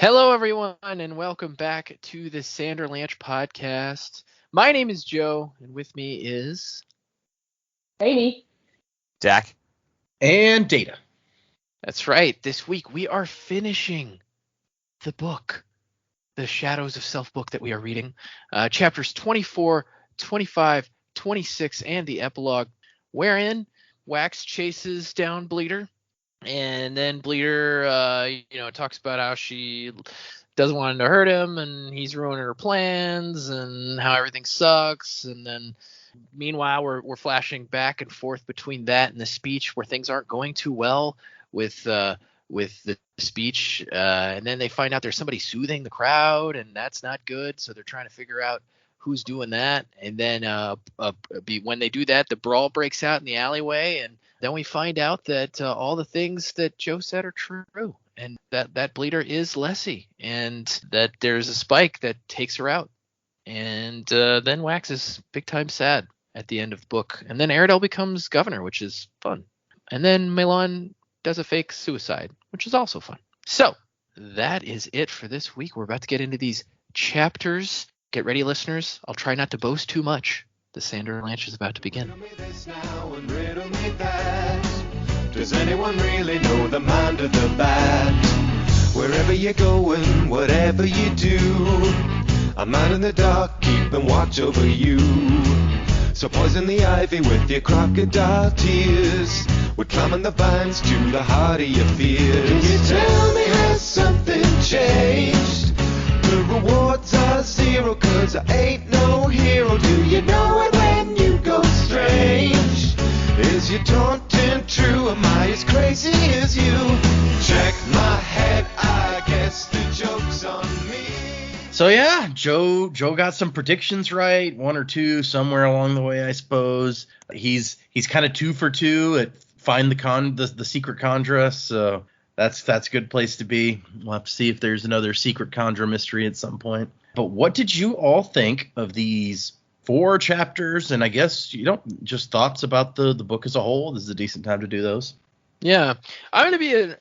Hello, everyone, and welcome back to the Sanderlanche podcast. My name is Joe, and with me is Amy. Dak. And Data. That's right. This week we are finishing the book, the Shadows of Self book that we are reading, chapters 24, 25, 26, and the epilogue, wherein Wax chases down Bleeder. And then Bleeder, talks about how she doesn't want him to hurt him, and he's ruining her plans, and how everything sucks. And then, meanwhile, we're flashing back and forth between that and the speech, where things aren't going too well with the speech. And then they find out there's somebody soothing the crowd, and that's not good. So they're trying to figure out who's doing that. And then when they do that, the brawl breaks out in the alleyway, and then we find out that all the things that Joe said are true, and that Bleeder is Lessie, and that there's a spike that takes her out. And then Wax is big time sad at the end of the book. And then Aradel becomes governor, which is fun. And then Melon does a fake suicide, which is also fun. So that is it for this week. We're about to get into these chapters. Get ready, listeners. I'll try not to boast too much. The Sanderlanche is about to begin. Riddle me this now and riddle me that. Does anyone really know the mind of the bat? Wherever you're going, whatever you do, a man in the dark keeping watch over you. So poison the ivy with your crocodile tears. We're climbing the vines to the heart of your fears. Can you tell me, has something changed? The rewards are zero, cause I ain't no hero. Do you know it when you go strange? Is your taunting true? Am I as crazy as you? Check my head, I guess the joke's on me. So yeah, Joe got some predictions right, one or two somewhere along the way, I suppose. He's kind of 2 for 2 at find the secret conjurer, so that's a good place to be. We'll have to see if there's another secret conjurer mystery at some point. But what did you all think of these 4 chapters? And I guess, just thoughts about the book as a whole. This is a decent time to do those. Yeah, I'm going to be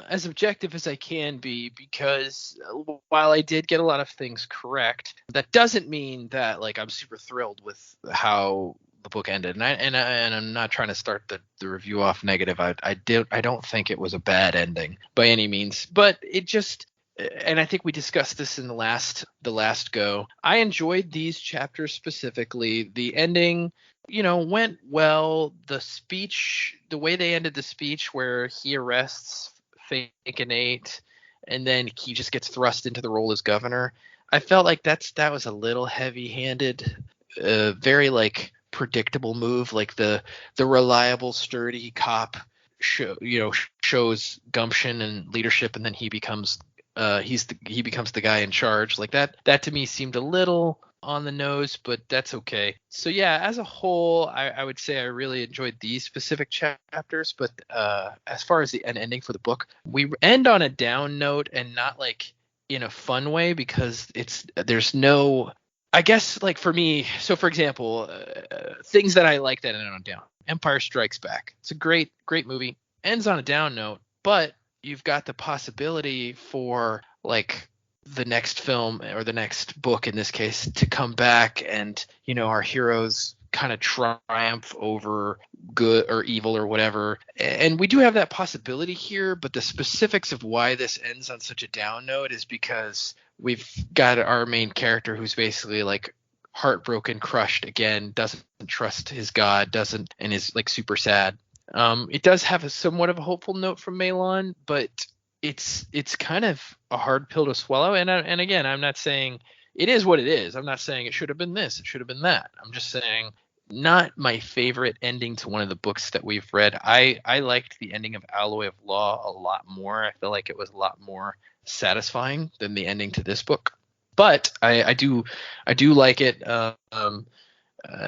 as objective as I can be, because while I did get a lot of things correct, that doesn't mean that I'm super thrilled with how the book ended. And I'm not trying to start the review off negative. I don't think it was a bad ending by any means, but it just, and I think we discussed this in the last go. I enjoyed these chapters specifically. The ending, went well. The speech, the way they ended the speech, where he arrests Fake and Nate, and then he just gets thrust into the role as governor. I felt like that was a little heavy-handed, very predictable move. The reliable, sturdy cop shows gumption and leadership, and then he becomes the guy in charge. That to me seemed a little on the nose, but that's okay. So yeah, as a whole, I would say I really enjoyed these specific chapters, but as far as an ending for the book, we end on a down note, and not in a fun way, because there's no, I guess, for me. So for example, things that I like that end on a down. Empire Strikes Back. It's a great movie. Ends on a down note, but you've got the possibility for the next film, or the next book in this case, to come back, and our heroes kind of triumph over good or evil or whatever. And we do have that possibility here, but the specifics of why this ends on such a down note is because we've got our main character who's basically heartbroken, crushed again, doesn't trust his god, and is super sad. It does have a somewhat of a hopeful note from Melon, but it's kind of a hard pill to swallow. And again, I'm not saying it is what it is. I'm not saying it should have been this, it should have been that. I'm just saying, not my favorite ending to one of the books that we've read. I liked the ending of Alloy of Law a lot more. I feel like it was a lot more satisfying than the ending to this book. But I do like it.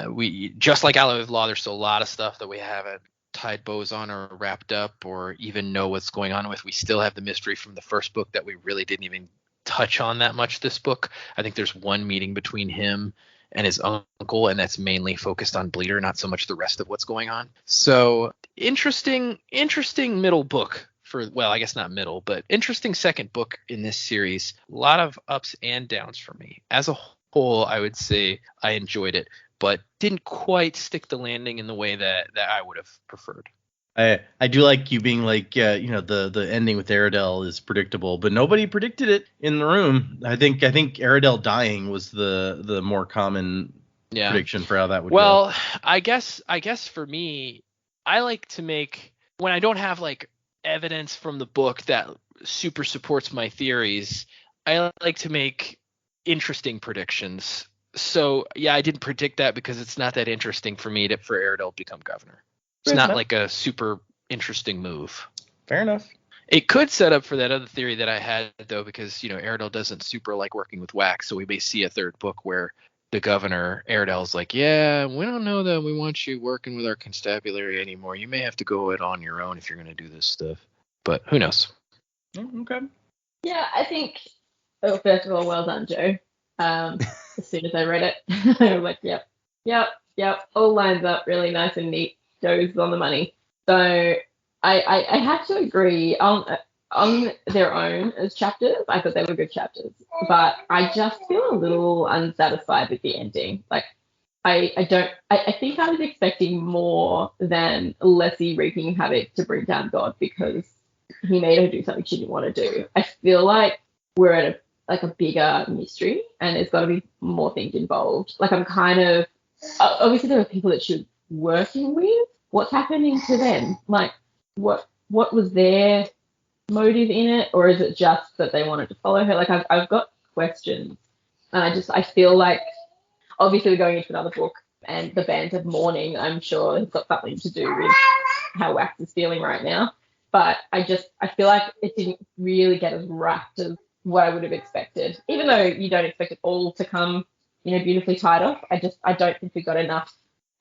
We, just like Alloy of Law, there's still a lot of stuff that we haven't tied bows on or wrapped up or even know what's going on with. We still have the mystery from the first book that we really didn't even touch on that much this book. I think there's one meeting between him and his uncle, and that's mainly focused on Bleeder, not so much the rest of what's going on. So interesting middle book I guess not middle, but interesting second book in this series. A lot of ups and downs for me. As a whole, I would say I enjoyed it, but didn't quite stick the landing in the way that I would have preferred. I do like you being like, the ending with Aradel is predictable, but nobody predicted it in the room. I think Aradel dying was the more common prediction for how that would go. Well, I guess for me, I like to make, when I don't have like evidence from the book that super supports my theories, I like to make interesting predictions. So yeah, I didn't predict that because it's not that interesting for me for Aradel to become governor. It's not like a super interesting move. Fair enough. It could set up for that other theory that I had, though, because, Aradel doesn't super like working with wax, so we may see a third book where the governor, Aradel's like, yeah, we don't know that we want you working with our constabulary anymore. You may have to go it on your own if you're going to do this stuff. But who knows? Okay. Yeah, I think, first of all, well done, Joe. As soon as I read it, I was like, yep, all lines up really nice and neat. Joe's on the money. So I have to agree on their own as chapters. I thought they were good chapters, but I just feel a little unsatisfied with the ending. Like I think I was expecting more than Leslie wreaking havoc to bring down God because he made her do something she didn't want to do. I feel like we're at a bigger mystery and there's got to be more things involved. Like I'm kind of, obviously there are people that she's working with. What's happening to them? Like what was their motive in it, or is it just that they wanted to follow her? Like I've got questions, and I feel like obviously we're going into another book, and the Band of Mourning, I'm sure, has got something to do with how Wax is feeling right now. But I feel like it didn't really get as wrapped as what I would have expected. Even though you don't expect it all to come, beautifully tied off, I don't think we got enough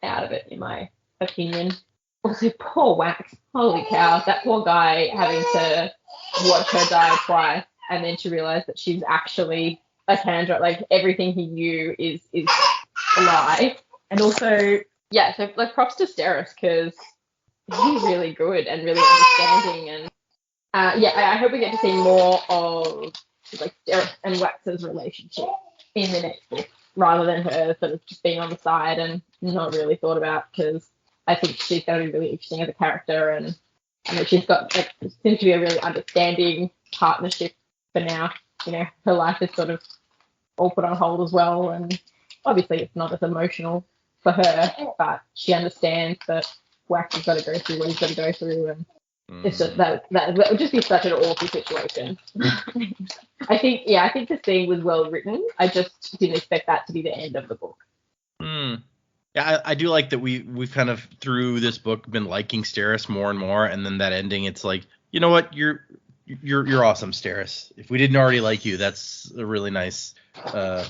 out of it, in my opinion. Also, poor Wax. Holy cow, that poor guy having to watch her die twice and then to realize that she's actually a Chandra. Like everything he knew is a lie. And also, yeah, so like props to Steris because he's really good and really understanding. And I hope we get to see more of like Steris and Wax's relationship in the next book rather than her sort of just being on the side and not really thought about, because I think she's going to be really interesting as a character, and I know she's got seems to be a really understanding partnership for now. Her life is sort of all put on hold as well, and obviously it's not as emotional for her, but she understands that Wax has got to go through what he's got to go through, and it's just that would just be such an awful situation. I think the scene was well written. I just didn't expect that to be the end of the book. Yeah, I do like that we've kind of through this book been liking Steris more and more, and then that ending, it's like, you know what, you're awesome, Steris. If we didn't already like you, that's a really nice thing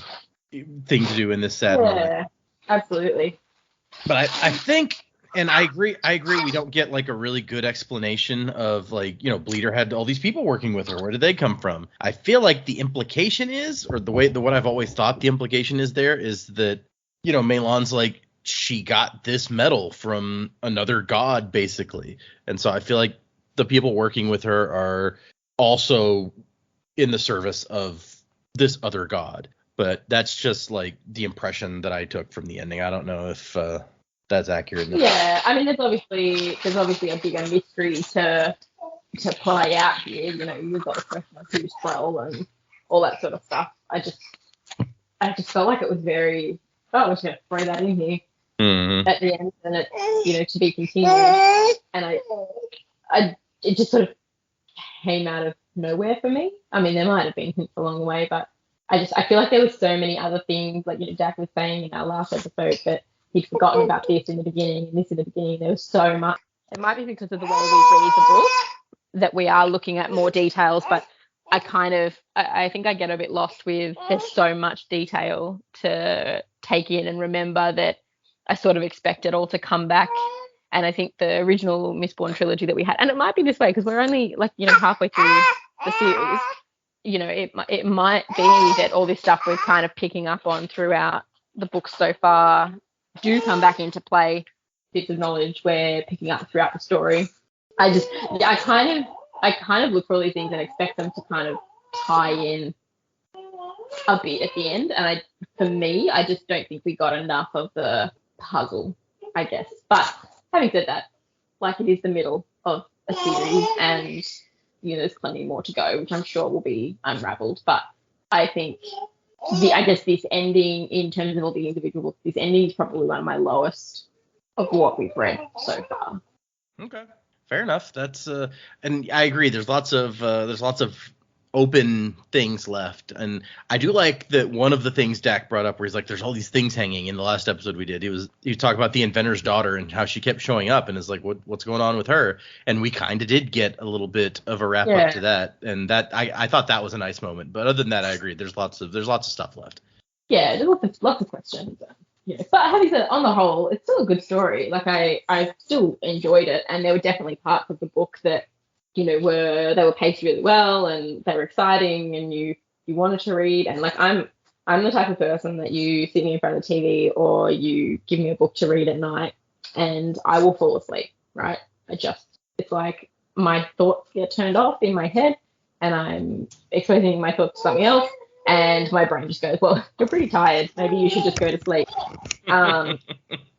to do in this sad moment. Yeah, absolutely. But I think, and I agree, we don't get like a really good explanation of like, Bleeder had all these people working with her. Where did they come from? I feel like the implication is, or what I've always thought the implication is there, is that, Maelon's like, she got this medal from another god, basically. And so I feel like the people working with her are also in the service of this other god. But that's just like the impression that I took from the ending. I don't know if that's accurate. Yeah, I mean, there's obviously a bigger mystery to play out here. You've got the question of who's Thrall and all that sort of stuff. I just felt like it was very, I'm just going to throw that in here. Mm-hmm. At the end, and it, to be continued, and it just sort of came out of nowhere for me. I mean, there might have been hints along the way, but I feel like there was so many other things, like Jack was saying in our last episode, that he'd forgotten about this in the beginning and this in the beginning. There was so much. It might be because of the way we read the book that we are looking at more details, but I think I get a bit lost with there's so much detail to take in and remember that I sort of expect it all to come back. And I think the original Mistborn trilogy that we had, and it might be this way because we're only halfway through the series, it might be that all this stuff we're kind of picking up on throughout the books so far do come back into play. Bits of knowledge we're picking up throughout the story. I I kind of look for all these things and expect them to kind of tie in a bit at the end. And for me, I just don't think we got enough of the puzzle, I guess. But having said that, like, it is the middle of a series, and there's plenty more to go, which I'm sure will be unraveled. But I think this ending, in terms of all the individual books, this ending is probably one of my lowest of what we've read so far. Okay, fair enough. That's and I agree. There's lots of open things left, and I do like that one of the things Dak brought up, where he's like, "There's all these things hanging." In the last episode we did, he talked about the inventor's daughter and how she kept showing up, and is like, what's going on with her? And we kind of did get a little bit of a wrap up to that, and that I thought that was a nice moment. But other than that, I agree. There's lots of stuff left. Yeah, there's lots of questions. But having said, on the whole, it's still a good story. Like, I still enjoyed it, and there were definitely parts of the book that they were paced really well, and they were exciting, and you wanted to read. And like, I'm the type of person that you sit me in front of the TV, or you give me a book to read at night, and I will fall asleep, right? It's like my thoughts get turned off in my head, and I'm exposing my thoughts to something else, and my brain just goes, well, you're pretty tired, maybe you should just go to sleep. And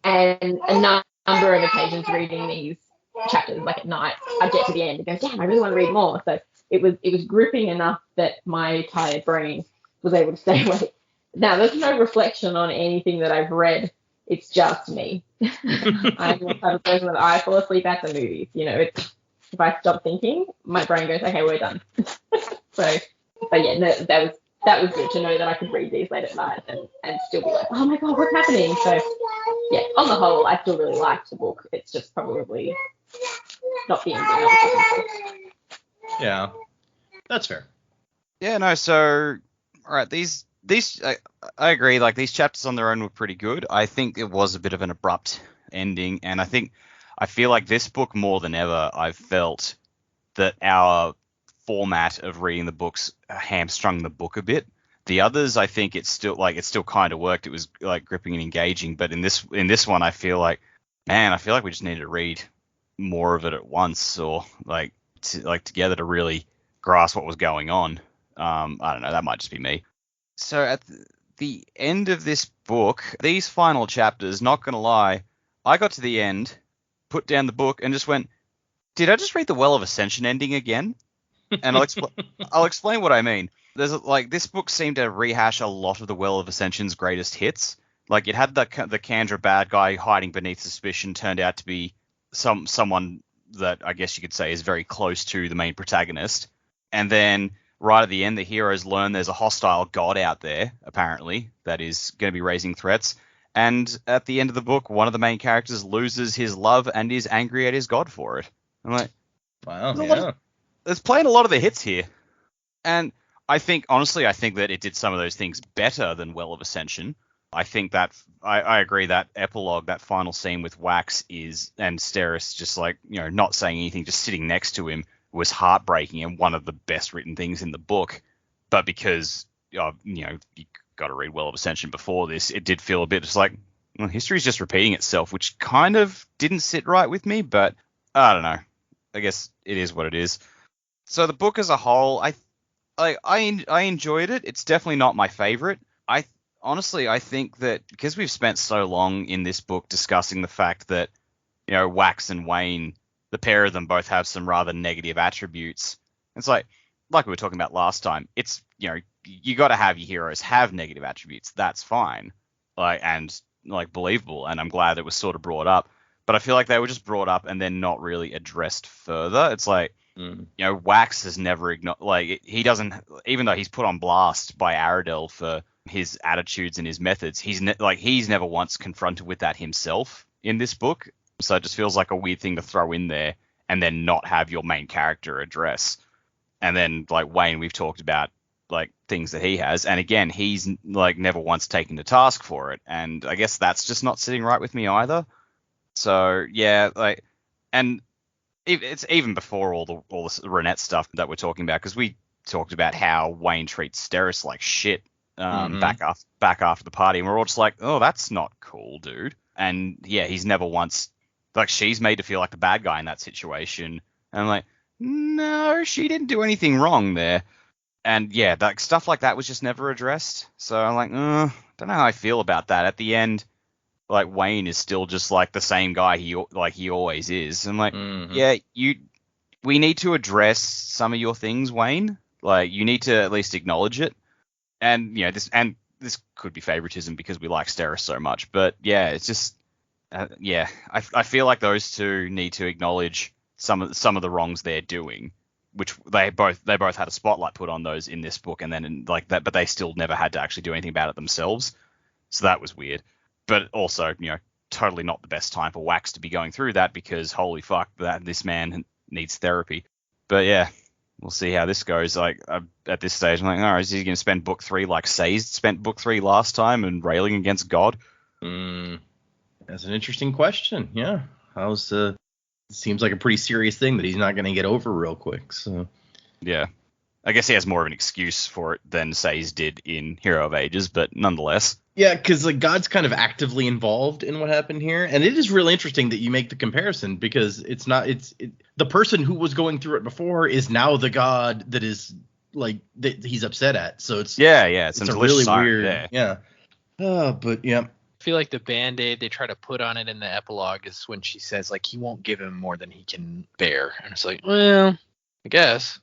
a number of occasions reading these chapters, like at night, I'd get to the end and go, damn, I really want to read more. So it was gripping enough that my tired brain was able to stay awake. Now, there's no reflection on anything that I've read. It's just me. I'm the type of person that I fall asleep at the movies. If I stop thinking, my brain goes, okay, we're done. But yeah, no, that was good to know that I could read these late at night and still be like, oh my God, what's happening? So yeah, on the whole, I still really liked the book. It's just probably not the ending I was looking for. Yeah, that's fair. Yeah, no, so, all right, these I agree, like, these chapters on their own were pretty good. I think it was a bit of an abrupt ending, and I feel like this book, more than ever, I've felt that our format of reading the books hamstrung the book a bit. The others, I think it still kind of worked. It was like gripping and engaging, but in this one, I feel like we just needed to read more of it at once, or together, to really grasp what was going on. I don't know, that might just be me. So at the end of this book, these final chapters, not gonna lie, I got to the end, put down the book, and just went, did I just read the Well of Ascension ending again? And I'll explain what I mean. There's this book seemed to rehash a lot of the Well of Ascension's greatest hits. Like, it had the Kandra bad guy hiding beneath suspicion turned out to be someone that I guess you could say is very close to the main protagonist. And then right at the end, the heroes learn there's a hostile god out there, apparently, that is going to be raising threats. And at the end of the book, one of the main characters loses his love and is angry at his god for it. I'm like, wow, yeah. It's playing a lot of the hits here. And I think that it did some of those things better than Well of Ascension. I think that I agree that epilogue, that final scene with Wax and Steris just not saying anything, just sitting next to him, was heartbreaking and one of the best written things in the book. But because you got to read Well of Ascension before this, it did feel a bit just like, well, history's just repeating itself, which kind of didn't sit right with me. But I don't know. I guess it is what it is. So the book as a whole, I enjoyed it. It's definitely not my favorite. Honestly, I think that because we've spent so long in this book discussing the fact that, Wax and Wayne, the pair of them both have some rather negative attributes. It's like we were talking about last time. It's, you got to have your heroes have negative attributes. That's fine. And believable. And I'm glad it was sort of brought up. But I feel like they were just brought up and then not really addressed further. It's like, Wax has never ignored, he doesn't, even though he's put on blast by Aradel for his attitudes and his methods, he's never once confronted with that himself in this book. So it just feels like a weird thing to throw in there and then not have your main character address. And then Wayne, we've talked about things that he has, and again, he's never once taken to task for it. And I guess that's just not sitting right with me either. So yeah, and it's even before all the Renette stuff that we're talking about, because we talked about how Wayne treats Steris like shit back after the party, and we're all just like, oh, that's not cool, dude. And yeah, he's never once she's made to feel like the bad guy in that situation, and I'm like, no, she didn't do anything wrong there. And yeah, that stuff like that was just never addressed. So I'm like, don't know how I feel about that. At the end, like Wayne is still just like the same guy he always is. I'm like, yeah, we need to address some of your things, Wayne. Like you need to at least acknowledge it. And this could be favoritism because we like Steris so much, but yeah, it's just I feel like those two need to acknowledge some of the wrongs they're doing, which they both had a spotlight put on those in this book, and then in like that, but they still never had to actually do anything about it themselves. So that was weird. But also, totally not the best time for Wax to be going through that because holy fuck, this man needs therapy. But yeah, we'll see how this goes. Like at this stage, I'm like, oh, is he going to spend book 3 like Sazed spent book 3 last time and railing against God? That's an interesting question. Yeah, seems like a pretty serious thing that he's not going to get over real quick. So yeah, I guess he has more of an excuse for it than Sazed did in Hero of Ages, but nonetheless. Yeah, because like God's kind of actively involved in what happened here, and it is really interesting that you make the comparison because the person who was going through it before is now the God that is like that he's upset at. So it's it's a really weird but yeah. I feel like the band-aid they try to put on it in the epilogue is when she says like he won't give him more than he can bear, and it's like, well, I guess.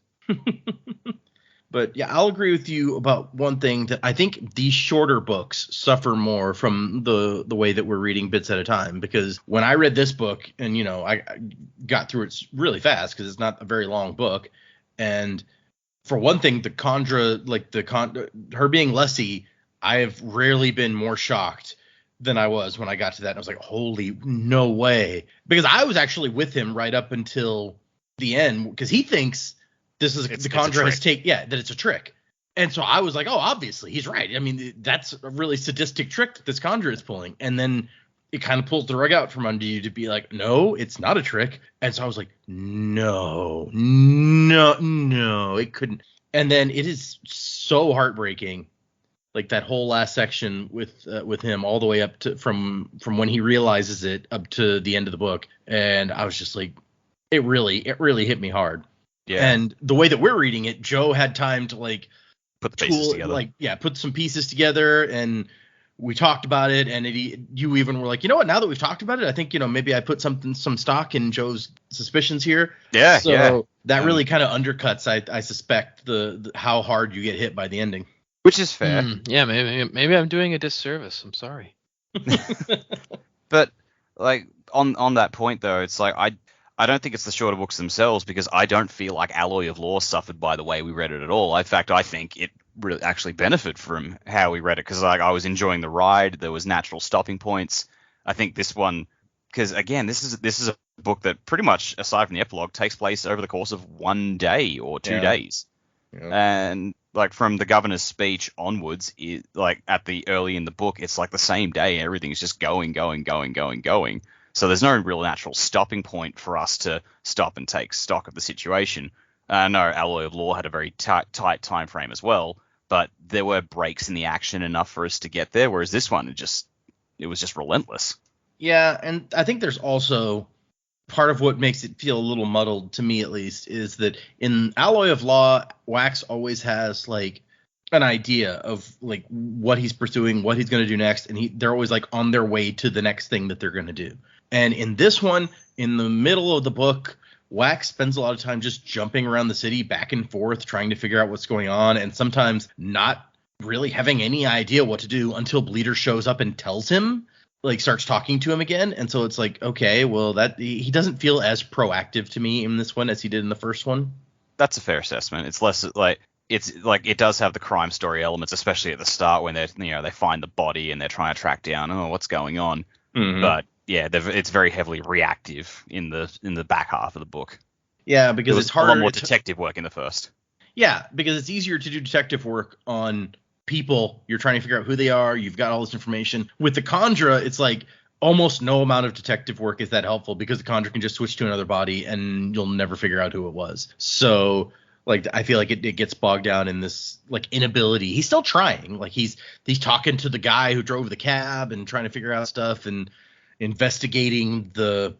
But yeah, I'll agree with you about one thing, that I think these shorter books suffer more from the way that we're reading bits at a time. Because when I read this book, and I got through it really fast because it's not a very long book, and for one thing, the Khandra, like her being Lessie, I have rarely been more shocked than I was when I got to that. And I was like, holy no way, because I was actually with him right up until the end because he thinks this is the Khandra has that it's a trick. And so I was like, oh, obviously he's right. I mean, that's a really sadistic trick that this Khandra is pulling. And then it kind of pulls the rug out from under you to be like, no, it's not a trick. And so I was like, no, it couldn't. And then it is so heartbreaking. Like that whole last section with him all the way up to from when he realizes it up to the end of the book. And I was just like, it really hit me hard. Yeah. And the way that we're reading it, Joe had time to like put the pieces together. Put some pieces together, and we talked about it. And you even were like, you know what? Now that we've talked about it, I think maybe I put some stock in Joe's suspicions here. Yeah. So that really kind of undercuts, I suspect, the how hard you get hit by the ending. Which is fair. Yeah, maybe I'm doing a disservice. I'm sorry. But like on that point though, it's like I don't think it's the shorter books themselves because I don't feel like Alloy of Law suffered by the way we read it at all. In fact, I think it really actually benefited from how we read it because like I was enjoying the ride. There was natural stopping points. I think this one, because again, this is a book that pretty much, aside from the epilogue, takes place over the course of 1 day or 2 days. Yeah. And like from the governor's speech onwards, like at the early in the book, it's like the same day. Everything's just going. So there's no real natural stopping point for us to stop and take stock of the situation. No, Alloy of Law had a very tight time frame as well, but there were breaks in the action enough for us to get there, whereas this one, it was just relentless. Yeah, and I think there's also part of what makes it feel a little muddled, to me at least, is that in Alloy of Law, Wax always has like an idea of like what he's pursuing, what he's going to do next, and they're always like on their way to the next thing that they're going to do. And in this one, in the middle of the book, Wax spends a lot of time just jumping around the city back and forth, trying to figure out what's going on, and sometimes not really having any idea what to do until Bleeder shows up and tells him, like starts talking to him again. And so it's like, okay, well, that he doesn't feel as proactive to me in this one as he did in the first one. That's a fair assessment. It's less like it does have the crime story elements, especially at the start when they find the body and they're trying to track down what's going on. Mm-hmm. But yeah, it's very heavily reactive in the back half of the book. Yeah, because it's harder. A lot more detective work in the first. Yeah, because it's easier to do detective work on people. You're trying to figure out who they are. You've got all this information. With the Khandra, it's like almost no amount of detective work is that helpful because the Khandra can just switch to another body and you'll never figure out who it was. So like I feel like it gets bogged down in this like inability. He's still trying. Like he's talking to the guy who drove the cab and trying to figure out stuff and investigating the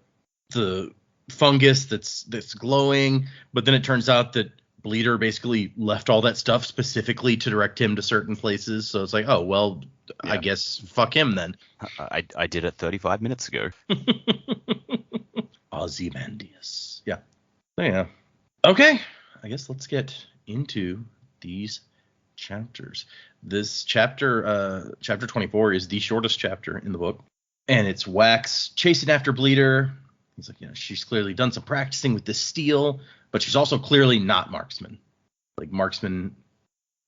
fungus that's glowing, but then it turns out that Bleeder basically left all that stuff specifically to direct him to certain places. So it's like, oh, well, Yeah. I guess fuck him then. I did it 35 minutes ago. Ozymandias. Yeah. So, yeah. Okay. I guess let's get into these chapters. This chapter 24 is the shortest chapter in the book, and it's Wax chasing after Bleeder. He's like, she's clearly done some practicing with this steel, but she's also clearly not Marksman. Like, Marksman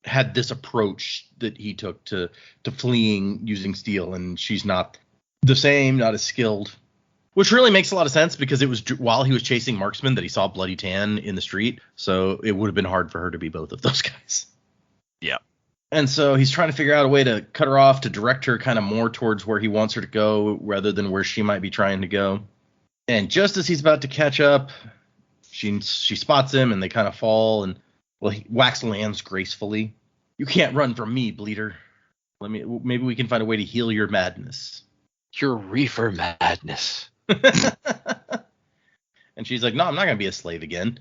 had this approach that he took to fleeing using steel, and she's not the same, not as skilled. Which really makes a lot of sense, because it was while he was chasing Marksman that he saw Bloody Tan in the street, so it would have been hard for her to be both of those guys. Yeah. And so he's trying to figure out a way to cut her off, to direct her kind of more towards where he wants her to go, rather than where she might be trying to go. And just as he's about to catch up, she spots him, and they kind of fall, and Wax lands gracefully. You can't run from me, Bleeder. Maybe we can find a way to heal your madness. Your reefer madness. And she's like, no, I'm not going to be a slave again.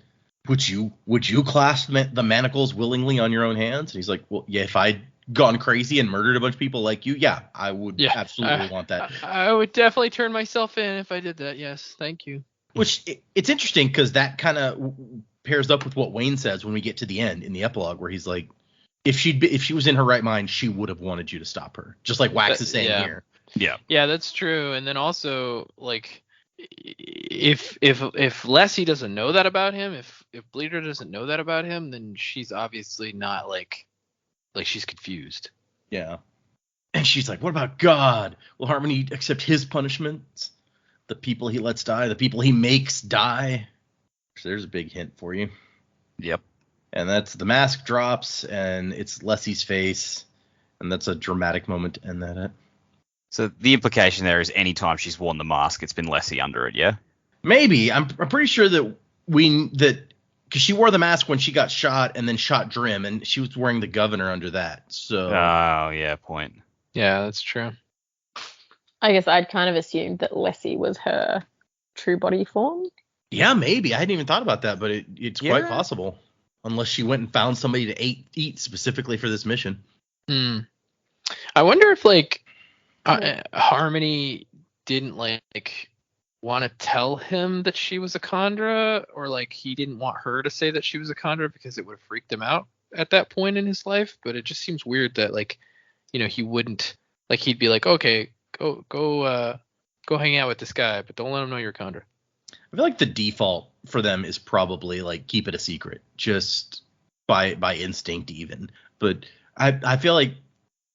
Would you clasp the manacles willingly on your own hands? And he's like, well, yeah, if I'd gone crazy and murdered a bunch of people like you, yeah, I would absolutely want that. I would definitely turn myself in if I did that. Yes, thank you. Which it's interesting, because that kind of pairs up with what Wayne says when we get to the end in the epilogue, where he's like, if she was in her right mind, she would have wanted you to stop her, just like Wax is saying here. Yeah, that's true. And then also, like, if Lessie doesn't know that about him, if Bleeder doesn't know that about him, then she's obviously not like she's confused. Yeah. And she's like, what about God? Will Harmony accept his punishments? The people he lets die, the people he makes die. So there's a big hint for you. Yep. And that's the mask drops, and it's Lessie's face, and that's a dramatic moment to end that at. So the implication there is anytime she's worn the mask, it's been Lessie under it, yeah? Maybe. I'm pretty sure that because she wore the mask when she got shot and then shot Drim, and she was wearing the governor under that. So. Oh, yeah, point. Yeah, that's true. I guess I'd kind of assumed that Lessie was her true body form. Yeah, maybe. I hadn't even thought about that, but it's quite possible. Unless she went and found somebody to eat specifically for this mission. I wonder if, like, Harmony didn't, like, want to tell him that she was a Khandra, or, like, he didn't want her to say that she was a Khandra because it would have freaked him out at that point in his life. But it just seems weird that, like, he wouldn't, like, he'd be like, okay, go hang out with this guy, but don't let him know you're a Khandra. I feel like the default for them is probably, like, keep it a secret, just by instinct even. But I feel like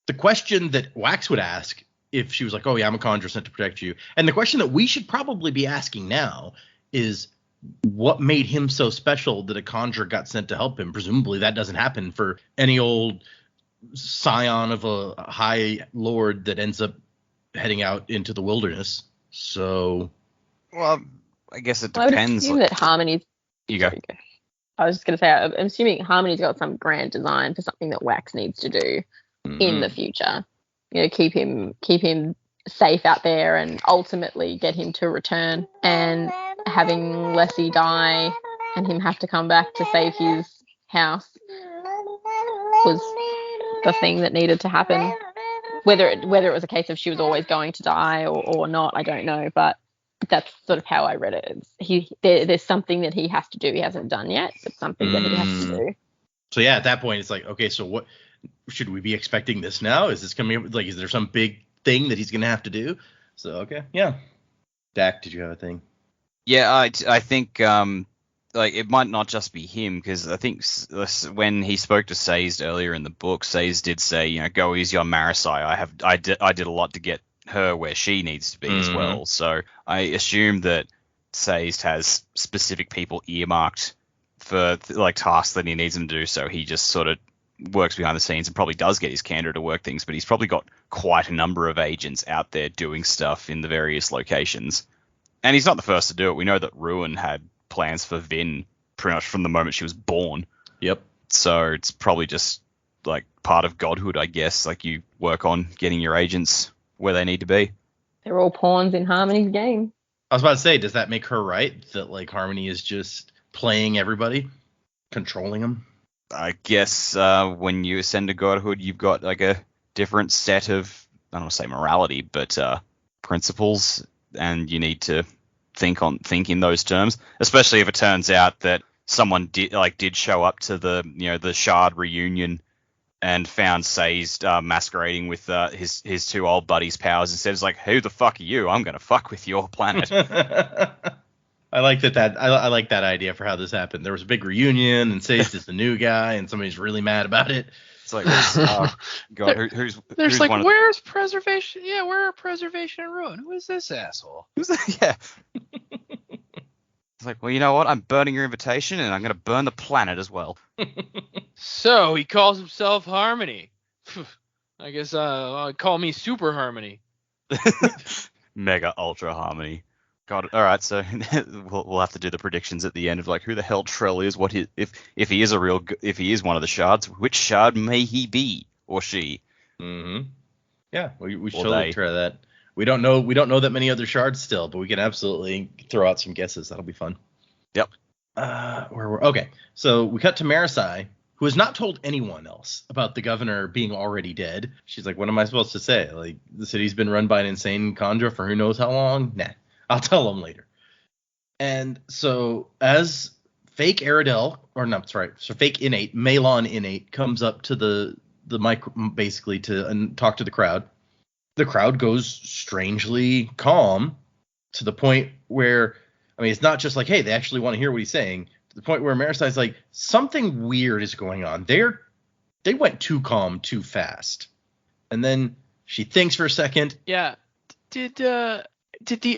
the question that Wax would ask if she was like, oh yeah, I'm a Khandra sent to protect you, and the question that we should probably be asking now is, what made him so special that a Khandra got sent to help him? Presumably that doesn't happen for any old scion of a high lord that ends up heading out into the wilderness. So, well, I guess it I would depends. assume that Harmony's. You go. I was just going to say, I'm assuming Harmony's got some grand design for something that Wax needs to do in the future. Keep him safe out there, and ultimately get him to return. And having Lessie die and him have to come back to save his house was the thing that needed to happen. Whether it was a case of she was always going to die or not, I don't know, but that's sort of how I read it. There's something that he has to do. He hasn't done yet, but something that he has to do. So yeah, at that point, it's like, okay, so what should we be expecting this now? Is this coming up? Like, is there some big thing that he's gonna have to do? So okay, yeah. Dak, did you have a thing? Yeah, I think like it might not just be him, because I think when he spoke to Sazed earlier in the book, Sazed did say, go easy on Marasai. I did a lot to get her where she needs to be as well. So I assume that Sazed has specific people earmarked for like tasks that he needs them to do. So he just sort of works behind the scenes and probably does get his Khandra to work things, but he's probably got quite a number of agents out there doing stuff in the various locations. And he's not the first to do it. We know that Ruin had plans for Vin pretty much from the moment she was born. Yep. So it's probably just like part of godhood, I guess. Like, you work on getting your agents where they need to be. They're all pawns in Harmony's game. I was about to say, does that make her right? That like Harmony is just playing everybody, controlling them? I guess when you ascend to godhood, you've got like a different set of, I don't want to say morality, but principles, and you need to think in those terms. Especially if it turns out that someone did show up to the Shard reunion and found Sazed masquerading with his two old buddies' powers instead. It's like, who the fuck are you? I'm gonna fuck with your planet. I like that. I like that idea for how this happened. There was a big reunion, and Sazed is the new guy, and somebody's really mad about it. It's like, God, who's like, one where's preservation? Yeah, where are preservation and ruin? Who is this asshole? who's that? Yeah. It's like, well, you know what? I'm burning your invitation, and I'm gonna burn the planet as well. So he calls himself Harmony. I guess call me Super Harmony. Mega Ultra Harmony. God, all right, so we'll have to do the predictions at the end of like who the hell Trell is, if he is one of the shards, which shard may he be or she? Mm-hmm. Yeah, we should Or totally they. try that. We don't know that many other shards still, but we can absolutely throw out some guesses. That'll be fun. Yep. Okay, so we cut to Marisai, who has not told anyone else about the governor being already dead. She's like, what am I supposed to say? Like, the city's been run by an insane Khandra for who knows how long? Nah. I'll tell him later. And so as fake Aradel, so fake Innate, Malon Innate comes up to the mic basically to talk to the crowd. The crowd goes strangely calm to the point where, I mean, it's not just like, hey, they actually want to hear what he's saying. To the point where Marisai's like, something weird is going on. They went too calm too fast. And then she thinks for a second. Yeah.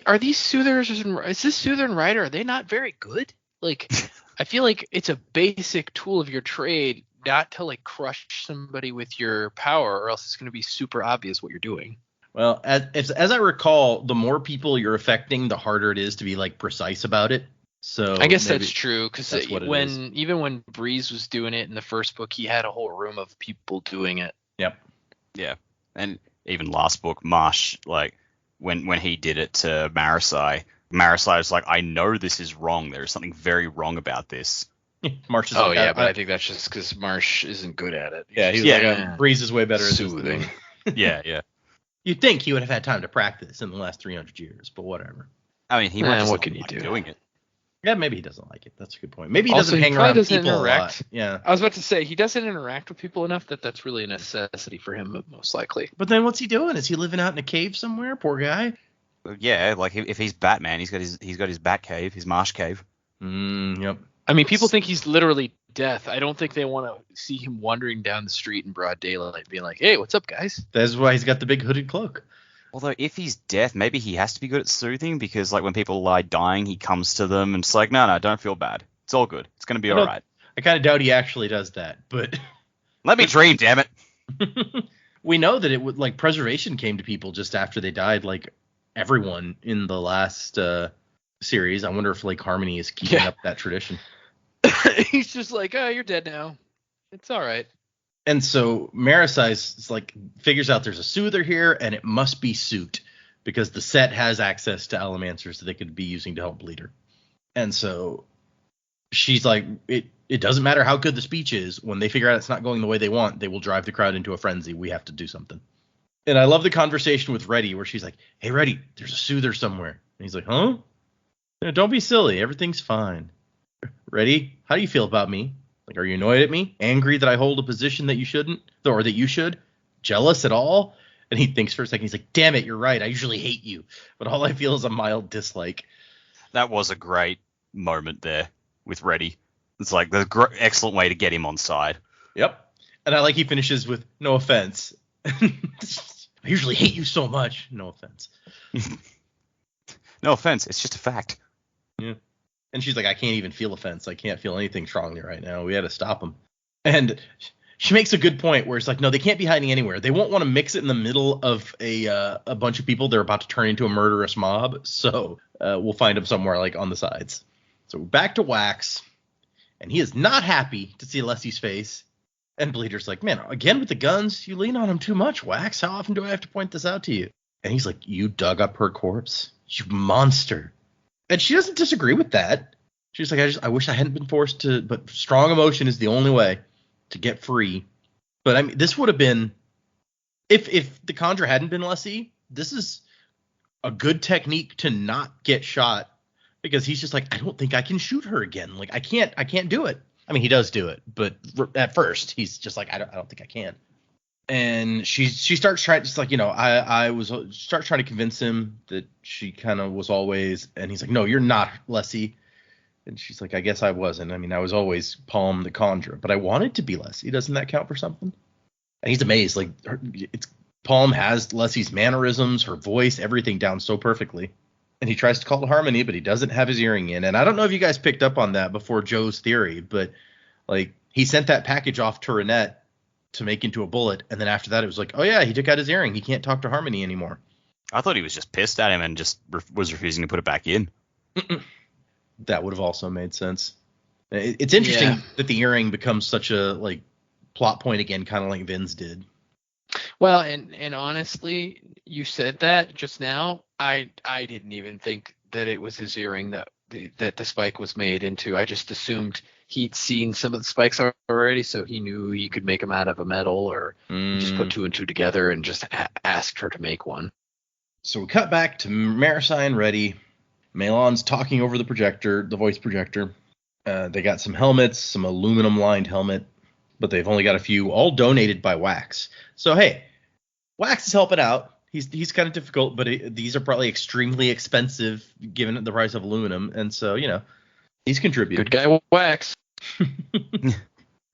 Are these soothers, is this soother and writer, are they not very good? Like, I feel like it's a basic tool of your trade not to like crush somebody with your power, or else it's going to be super obvious what you're doing. Well, as I recall, the more people you're affecting, the harder it is to be like precise about it. So I guess that's true, because even when Breeze was doing it in the first book, he had a whole room of people doing it. Yep. Yeah, and even last book, Marsh, like when he did it to Marisai was like, I know this is wrong. There is something very wrong about this. Marsh is but I think that's just because Marsh isn't good at it. Yeah, Breeze is way better at soothing. Yeah. You'd think he would have had time to practice in the last 300 years, but whatever. I mean, he might just what can you like do? Doing it. Yeah, maybe he doesn't like it. That's a good point. Maybe he Also, doesn't hang around people a lot. Yeah. I was about to say, he doesn't interact with people enough that's really a necessity for him, most likely. But then what's he doing? Is he living out in a cave somewhere? Poor guy. Yeah, like if he's Batman, he's got his Bat cave, his Marsh cave. Yep. I mean, people think he's literally death. I don't think they want to see him wandering down the street in broad daylight being like, hey, what's up, guys? That's why he's got the big hooded cloak. Although if he's death, maybe he has to be good at soothing, because like when people lie dying, he comes to them and it's like, no, don't feel bad. It's all good. It's going to be all right. I kind of doubt he actually does that, but let me dream, damn it. We know that it would like preservation came to people just after they died, like everyone in the last series. I wonder if like Harmony is keeping up that tradition. He's just like, oh, you're dead now. It's all right. And so Marisai's like figures out there's a soother here, and it must be Suit, because the set has access to Allomancers that they could be using to help bleed her. And so she's like, it doesn't matter how good the speech is. When they figure out it's not going the way they want, they will drive the crowd into a frenzy. We have to do something. And I love the conversation with Reddy where she's like, hey, Reddy, there's a soother somewhere. And he's like, huh? No, don't be silly. Everything's fine. Reddy, how do you feel about me? Like, are you annoyed at me? Angry that I hold a position that you shouldn't? Or that you should? Jealous at all? And he thinks for a second. He's like, damn it, you're right. I usually hate you. But all I feel is a mild dislike. That was a great moment there with Reddy. It's like the excellent way to get him on side. Yep. And I like he finishes with, no offense. I usually hate you so much. No offense. No offense. It's just a fact. Yeah. And she's like, I can't even feel offense. I can't feel anything strongly right now. We had to stop him. And she makes a good point where it's like, no, they can't be hiding anywhere. They won't want to mix it in the middle of a bunch of people. They're about to turn into a murderous mob. So we'll find them somewhere like on the sides. So back to Wax. And he is not happy to see Leslie's face. And Bleeder's like, man, again with the guns, you lean on him too much, Wax. How often do I have to point this out to you? And he's like, you dug up her corpse? You monster. And she doesn't disagree with that. She's like, I wish I hadn't been forced to, but strong emotion is the only way to get free. But I mean, this would have been, if the Condra hadn't been Lessie, this is a good technique to not get shot, because he's just like, I don't think I can shoot her again. Like, I can't do it. I mean, he does do it, but at first he's just like, I don't think I can. And she starts trying, just like, starts trying to convince him that she kind of was always, and he's like, no, you're not Lessie. And she's like, I guess I wasn't. I mean, I was always Palm the Conjurer, but I wanted to be Lessie. Doesn't that count for something? And he's amazed. Like, Palm has Lessie's mannerisms, her voice, everything down so perfectly. And he tries to call Harmony, but he doesn't have his earring in. And I don't know if you guys picked up on that before Joe's theory, but like, he sent that package off to Renette to make into a bullet, and then after that it was like, oh yeah, he took out his earring. He can't talk to Harmony anymore. I thought he was just pissed at him and just was refusing to put it back in. That would have also made sense. It's interesting that the earring becomes such a like plot point again, kind of like Vin's did. Well, and honestly, you said that just now. I didn't even think that it was his earring that the spike was made into. I just assumed he'd seen some of the spikes already, so he knew he could make them out of a metal, or just put two and two together and just asked her to make one. So we cut back to Marisi and Reddy. Melon's talking over the projector, the voice projector. They got some helmets, some aluminum-lined helmet, but they've only got a few, all donated by Wax. So, hey, Wax is helping out. He's kind of difficult, but these are probably extremely expensive given the price of aluminum, and so, he's contributed. Good guy, Wax.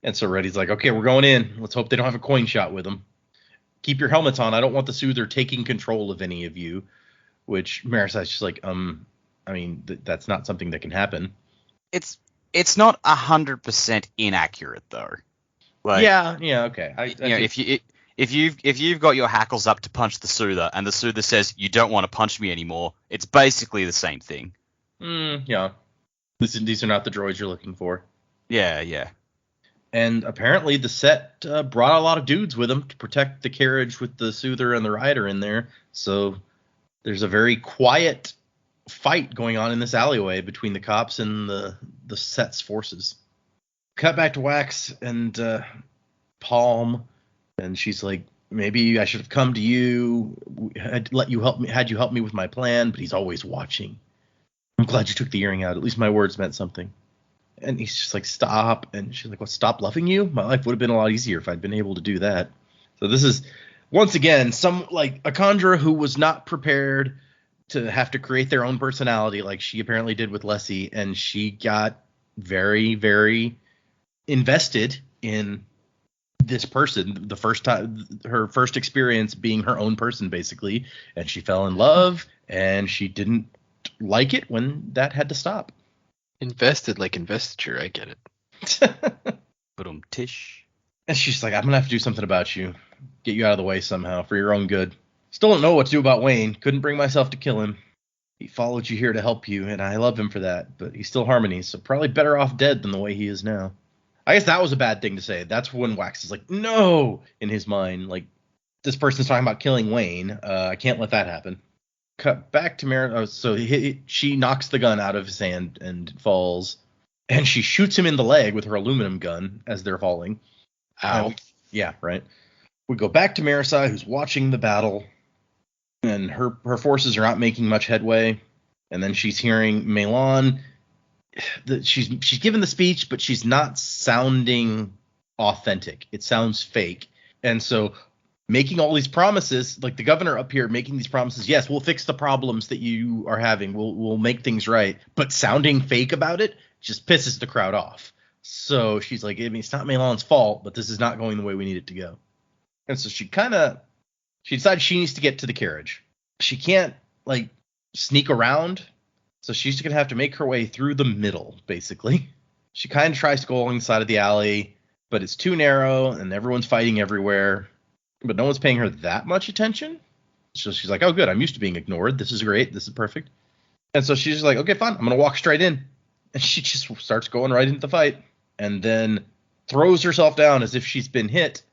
And so Reddy's like, okay, we're going in. Let's hope they don't have a coin shot with them. Keep your helmets on. I don't want the Soother taking control of any of you. Which Marisi's just like, I mean, that's not something that can happen. It's not 100% inaccurate though. Like, yeah, okay. If you've got your hackles up to punch the Soother, and the Soother says you don't want to punch me anymore, it's basically the same thing. Yeah. These are not the droids you're looking for. Yeah. And apparently the set brought a lot of dudes with them to protect the carriage with the Soother and the Rider in there. So there's a very quiet fight going on in this alleyway between the cops and the set's forces. Cut back to Wax and Palm, and she's like, maybe I should have come to you, had you help me with my plan, but he's always watching. I'm glad you took the earring out. At least my words meant something. And he's just like, stop. And she's like, what, stop loving you? My life would have been a lot easier if I'd been able to do that. So this is, once again, some like a conjurer who was not prepared to have to create their own personality like she apparently did with Lessie. And she got very, very invested in this person. The first time, her first experience being her own person, basically. And she fell in love, and she didn't like it when that had to stop. Invested like investiture, I get it. But Tish. And she's like, I'm gonna have to do something about you. Get you out of the way somehow, for your own good. Still don't know what to do about Wayne. Couldn't bring myself to kill him. He followed you here to help you, and I love him for that. But he's still Harmony, so probably better off dead than the way he is now. I guess that was a bad thing to say. That's when Wax is like, no, in his mind. Like, this person's talking about killing Wayne. I can't let that happen. Cut back to Mary. So she knocks the gun out of his hand and falls, and she shoots him in the leg with her aluminum gun as they're falling. Ow. Yeah, right. We go back to Marisi, who's watching the battle, and her forces are not making much headway. And then she's hearing Melon. She's given the speech, but she's not sounding authentic. It sounds fake. And so making all these promises, like the governor up here making these promises, yes, we'll fix the problems that you are having. We'll make things right. But sounding fake about it just pisses the crowd off. So she's like, I mean, it's not Melon's fault, but this is not going the way we need it to go. And so she decides she needs to get to the carriage. She can't, like, sneak around. So she's going to have to make her way through the middle, basically. She kind of tries to go along the side of the alley, but it's too narrow and everyone's fighting everywhere. But no one's paying her that much attention. So she's like, oh, good. I'm used to being ignored. This is great. This is perfect. And so she's just like, okay, fine. I'm going to walk straight in. And she just starts going right into the fight and then throws herself down as if she's been hit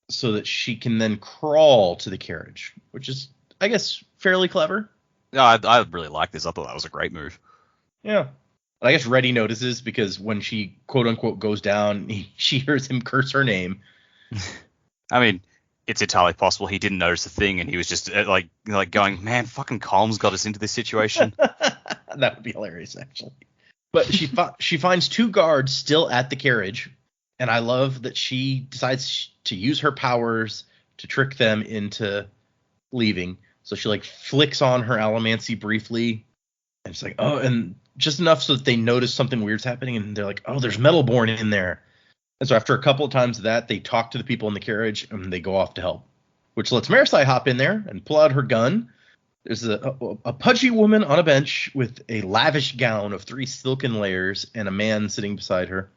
so that she can then crawl to the carriage, which is, I guess, fairly clever. No, I really like this. I thought that was a great move. Yeah. And I guess Reddy notices because when she quote unquote goes down, she hears him curse her name. I mean, it's entirely possible he didn't notice the thing and he was just like going, man, fucking Colm's got us into this situation. That would be hilarious, actually. But she finds 2 guards still at the carriage, and I love that she decides to use her powers to trick them into leaving. So she like flicks on her allomancy briefly, and it's like, oh, and just enough so that they notice something weird's happening, and they're like, oh, there's Metalborn in there. And so after a couple of times of that, they talk to the people in the carriage, and they go off to help, which lets Marasai hop in there and pull out her gun. There's a pudgy woman on a bench with a lavish gown of 3 silken layers and a man sitting beside her.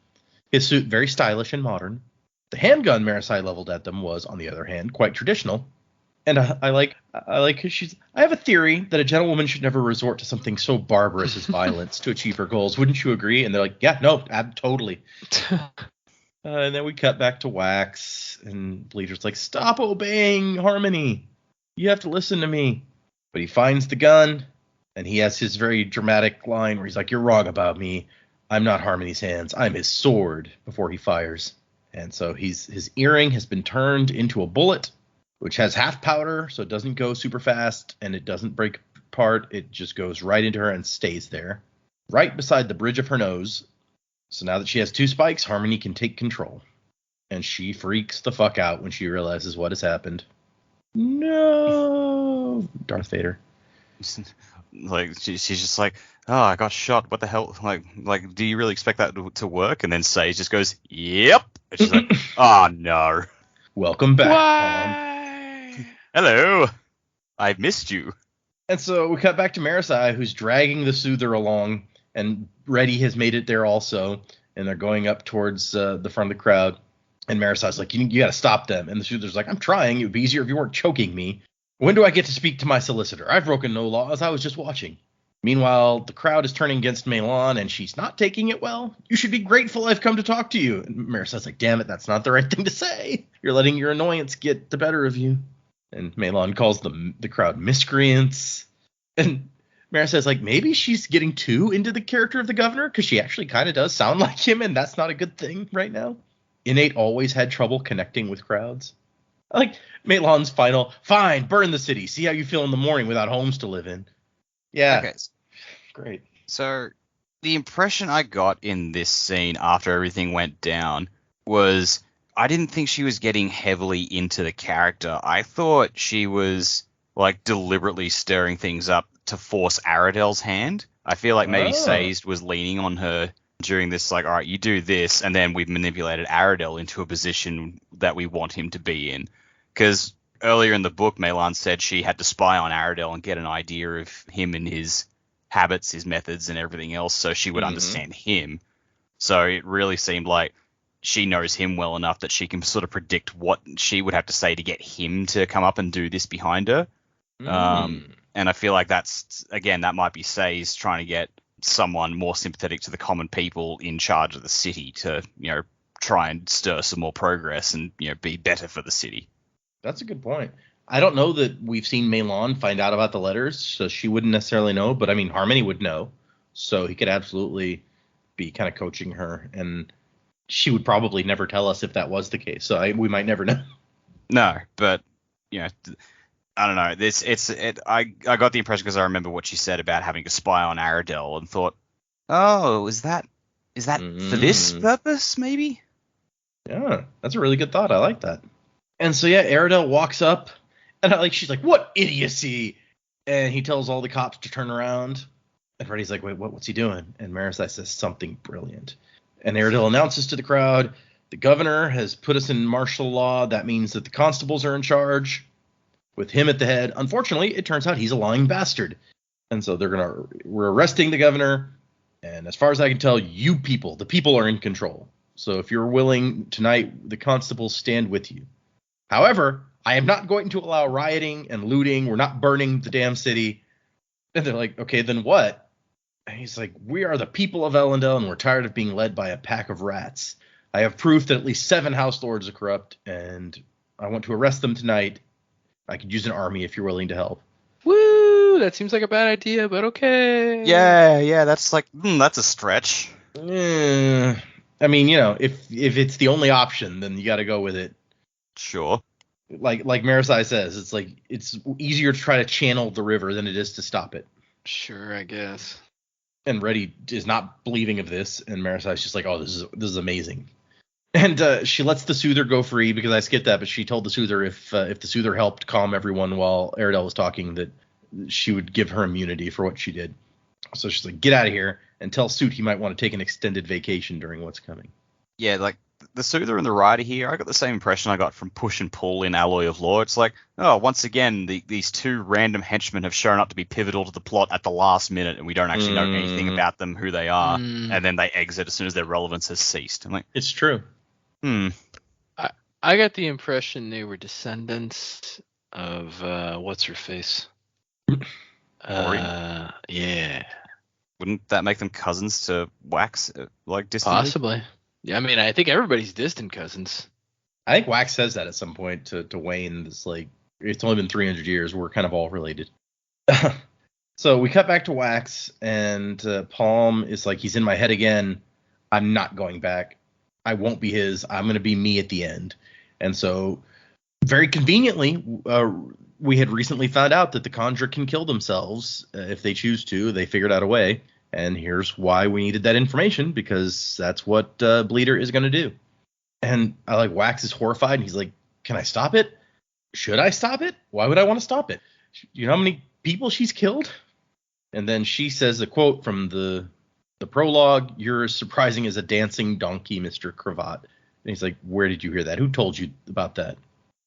His suit very stylish and modern. The handgun Marasai leveled at them was, on the other hand, quite traditional. And I like because I have a theory that a gentlewoman should never resort to something so barbarous as violence to achieve her goals. Wouldn't you agree? And they're like, yeah, no, totally. And then we cut back to Wax, and Bleeder's like, stop obeying Harmony. You have to listen to me. But he finds the gun, and he has his very dramatic line where he's like, you're wrong about me. I'm not Harmony's hands. I'm his sword, before he fires. And so his earring has been turned into a bullet, which has half powder, so it doesn't go super fast, and it doesn't break apart. It just goes right into her and stays there, right beside the bridge of her nose. So now that she has 2 spikes, Harmony can take control. And she freaks the fuck out when she realizes what has happened. No, Darth Vader. Like she's just like, oh, I got shot. What the hell? Like, do you really expect that to work? And then Sage just goes, yep. And she's like, oh no. Welcome back. Why? Hello. I've missed you. And so we cut back to Marasai, who's dragging the Soother along, and Reddy has made it there also, and they're going up towards the front of the crowd. And Marasai's like, you got to stop them. And the Soother's like, I'm trying. It would be easier if you weren't choking me. When do I get to speak to my solicitor? I've broken no laws. I was just watching. Meanwhile, the crowd is turning against Meilon, and she's not taking it well. You should be grateful I've come to talk to you. And Marasai's like, damn it, that's not the right thing to say. You're letting your annoyance get the better of you. And Meilon calls the crowd miscreants. And Marasai's like, maybe she's getting too into the character of the governor, because she actually kind of does sound like him, and that's not a good thing right now. Innate always had trouble connecting with crowds. I like Maitland's final, fine, burn the city. See how you feel in the morning without homes to live in. Yeah. Okay. Great. So the impression I got in this scene after everything went down was I didn't think she was getting heavily into the character. I thought she was like deliberately stirring things up to force Aradel's hand. I feel like maybe Sazed was leaning on her during this, like, all right, you do this, and then we've manipulated Aradel into a position that we want him to be in. Because earlier in the book, Meilon said she had to spy on Aradel and get an idea of him and his habits, his methods, and everything else, so she would understand him. So it really seemed like she knows him well enough that she can sort of predict what she would have to say to get him to come up and do this behind her. And I feel like that's, again, that might be Sazed trying to get someone more sympathetic to the common people in charge of the city to, try and stir some more progress and, be better for the city. That's a good point. I don't know that we've seen Meilon find out about the letters, so she wouldn't necessarily know, but I mean, Harmony would know, so he could absolutely be kind of coaching her, and she would probably never tell us if that was the case, so we might never know. No, but, I don't know. I got the impression because I remember what she said about having to spy on Aradel and thought, oh, is that for this purpose, maybe? Yeah, that's a really good thought. I like that. And so, yeah, Aradel walks up, and she's like, what idiocy? And he tells all the cops to turn around. And Freddy's like, wait, what's he doing? And Marasai says something brilliant. And Aradel announces to the crowd, the governor has put us in martial law. That means that the constables are in charge, with him at the head. Unfortunately, it turns out he's a lying bastard. And so we're arresting the governor. And as far as I can tell, the people are in control. So if you're willing tonight, the constables stand with you. However, I am not going to allow rioting and looting. We're not burning the damn city. And they're like, okay, then what? And he's like, we are the people of Elendel, and we're tired of being led by a pack of rats. I have proof that at least 7 House Lords are corrupt, and I want to arrest them tonight. I could use an army if you're willing to help. Woo! Ooh, that seems like a bad idea, but okay. Yeah, that's like, that's a stretch. I mean, if it's the only option, then you got to go with it. Sure. Like Marisai says, it's like it's easier to try to channel the river than it is to stop it. Sure, I guess. And Reddy is not believing of this, and Marisai's just like, oh, this is amazing. And she lets the Soother go free, because I skipped that, but she told the Soother if the Soother helped calm everyone while Aradel was talking, that she would give her immunity for what she did. So she's like, get out of here, and tell Soot he might want to take an extended vacation during what's coming. Yeah, like the Soother and the Rider here, I got the same impression I got from Push and Pull in Alloy of Law. It's like, oh, once again, these two random henchmen have shown up to be pivotal to the plot at the last minute, and we don't actually know anything about them, who they are, and then they exit as soon as their relevance has ceased. I'm like, it's true. I got the impression they were descendants of what's her face. Yeah. Wouldn't that make them cousins to Wax, like distantly? Possibly. Yeah, I mean, I think everybody's distant cousins. I think Wax says that at some point to Wayne. It's like, it's only been 300 years. We're kind of all related. So we cut back to Wax, and Palm is like, he's in my head again. I'm not going back. I won't be his. I'm going to be me at the end. And so, very conveniently, we had recently found out that the Conjure can kill themselves if they choose to. They figured out a way. And here's why we needed that information, because that's what Bleeder is going to do. And Wax is horrified, and he's like, can I stop it? Should I stop it? Why would I want to stop it? You know how many people she's killed? And then she says a quote from the prologue, "You're as surprising as a dancing donkey, Mr. Cravat." And he's like, where did you hear that? Who told you about that?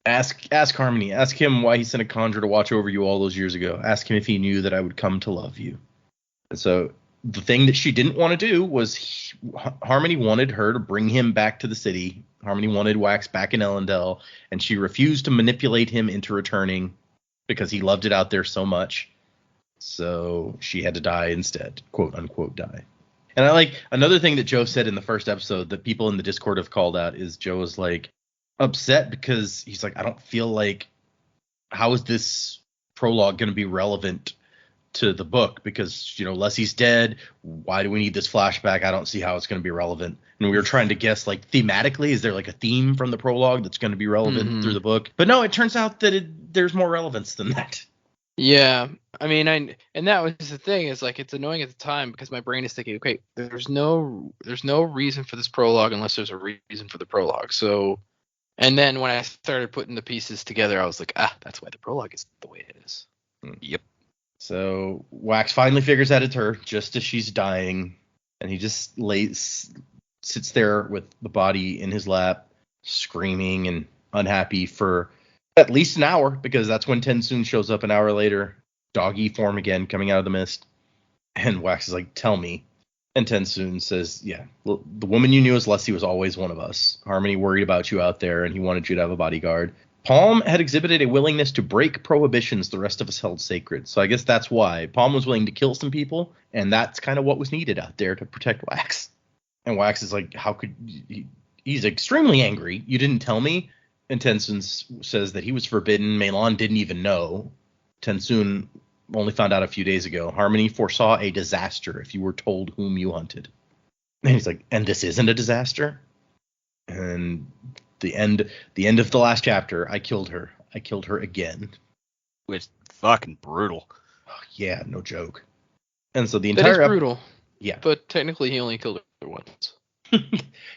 Ask Harmony. Ask him why he sent a Conjure to watch over you all those years ago. Ask him if he knew that I would come to love you. And so the thing that she didn't want to do was Harmony wanted her to bring him back to the city. Harmony wanted Wax back in Ellendale, and she refused to manipulate him into returning because he loved it out there so much. So she had to die instead, quote unquote die. And I like another thing that Joe said in the first episode that people in the Discord have called out is Joe was like upset because he's like, I don't feel like, how is this prologue going to be relevant to the book? Because, Leslie's dead. Why do we need this flashback? I don't see how it's going to be relevant. And we were trying to guess, like, thematically, is there like a theme from the prologue that's going to be relevant through the book? But no, it turns out that there's more relevance than that. Yeah, I mean, and that was the thing, is like, it's annoying at the time because my brain is thinking, okay, there's no reason for this prologue unless there's a reason for the prologue. So, and then when I started putting the pieces together, I was like, that's why the prologue is the way it is. Yep. So Wax finally figures out it's her just as she's dying, and he just sits there with the body in his lap, screaming and unhappy for at least an hour, because that's when Tensoon shows up an hour later, doggy form again, coming out of the mist. And Wax is like, tell me. And Tensoon says, yeah, well, the woman you knew as Leslie was always one of us. Harmony worried about you out there, and he wanted you to have a bodyguard. Palm had exhibited a willingness to break prohibitions the rest of us held sacred. So I guess that's why. Palm was willing to kill some people, and that's kind of what was needed out there to protect Wax. And Wax is like, how could... He's extremely angry. You didn't tell me? And Tensoon says that he was forbidden. Meilon didn't even know. Tensoon only found out a few days ago. Harmony foresaw a disaster if you were told whom you hunted. And he's like, and this isn't a disaster? And the end of the last chapter, I killed her. I killed her again. Which fucking brutal. Oh, yeah, no joke. And so the entire... That is brutal. Yeah. But technically he only killed her once.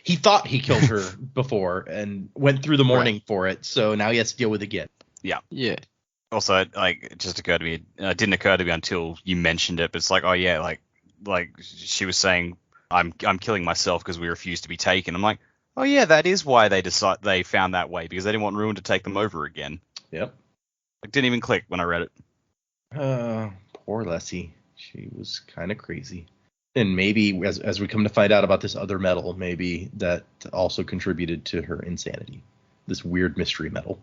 He thought he killed her before and went through the mourning for it, so now he has to deal with it again. Yeah. Yeah. Also, it just occurred to me, it didn't occur to me until you mentioned it, but it's like, oh yeah, like she was saying, I'm killing myself because we refuse to be taken. I'm like, oh yeah, that is why they found that way, because they didn't want Ruin to take them over again. Yep. It didn't even click when I read it. Poor Leslie. She was kind of crazy. And maybe, as we come to find out about this other metal, maybe that also contributed to her insanity. This weird mystery metal.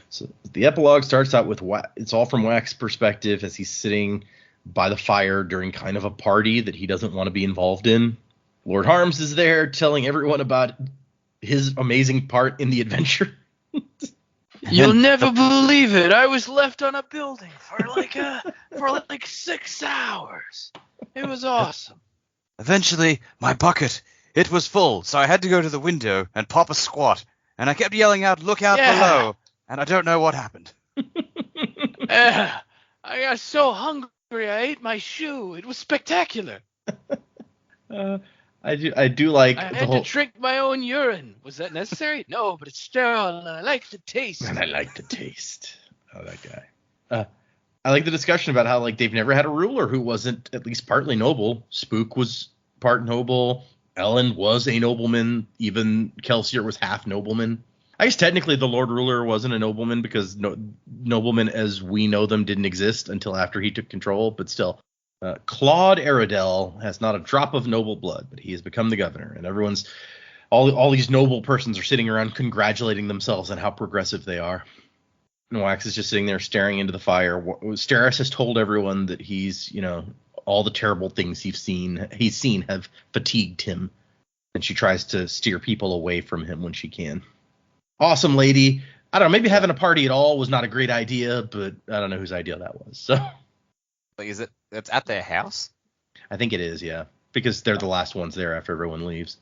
So the epilogue starts out with it's all from Wax's perspective as he's sitting by the fire during kind of a party that he doesn't want to be involved in. Lord Harms is there telling everyone about his amazing part in the adventure. You'll never believe it. I was left on a building for like 6 hours. It was awesome. Eventually, my bucket, it was full, so I had to go to the window and pop a squat. And I kept yelling out, "Look out below!" And I don't know what happened. I got so hungry I ate my shoe. It was spectacular. I do like I the had whole. to drink my own urine. Was that necessary? No, but it's sterile and I like the taste. And I like the taste. Oh, that guy. I like the discussion about how like they've never had a ruler who wasn't at least partly noble. Spook was part noble. Ellen was a nobleman. Even Kelsier was half nobleman. I guess technically the Lord Ruler wasn't a nobleman because noblemen as we know them didn't exist until after he took control. But still, Claude Aradel has not a drop of noble blood, but he has become the governor, and all these noble persons are sitting around congratulating themselves on how progressive they are. And Wax is just sitting there staring into the fire. Steris has told everyone that he's, all the terrible things he's seen have fatigued him, and she tries to steer people away from him when she can. Awesome lady. I don't know, maybe having a party at all was not a great idea, but I don't know whose idea that was. So, Like, it's at their house? I think it is, yeah, because they're the last ones there after everyone leaves.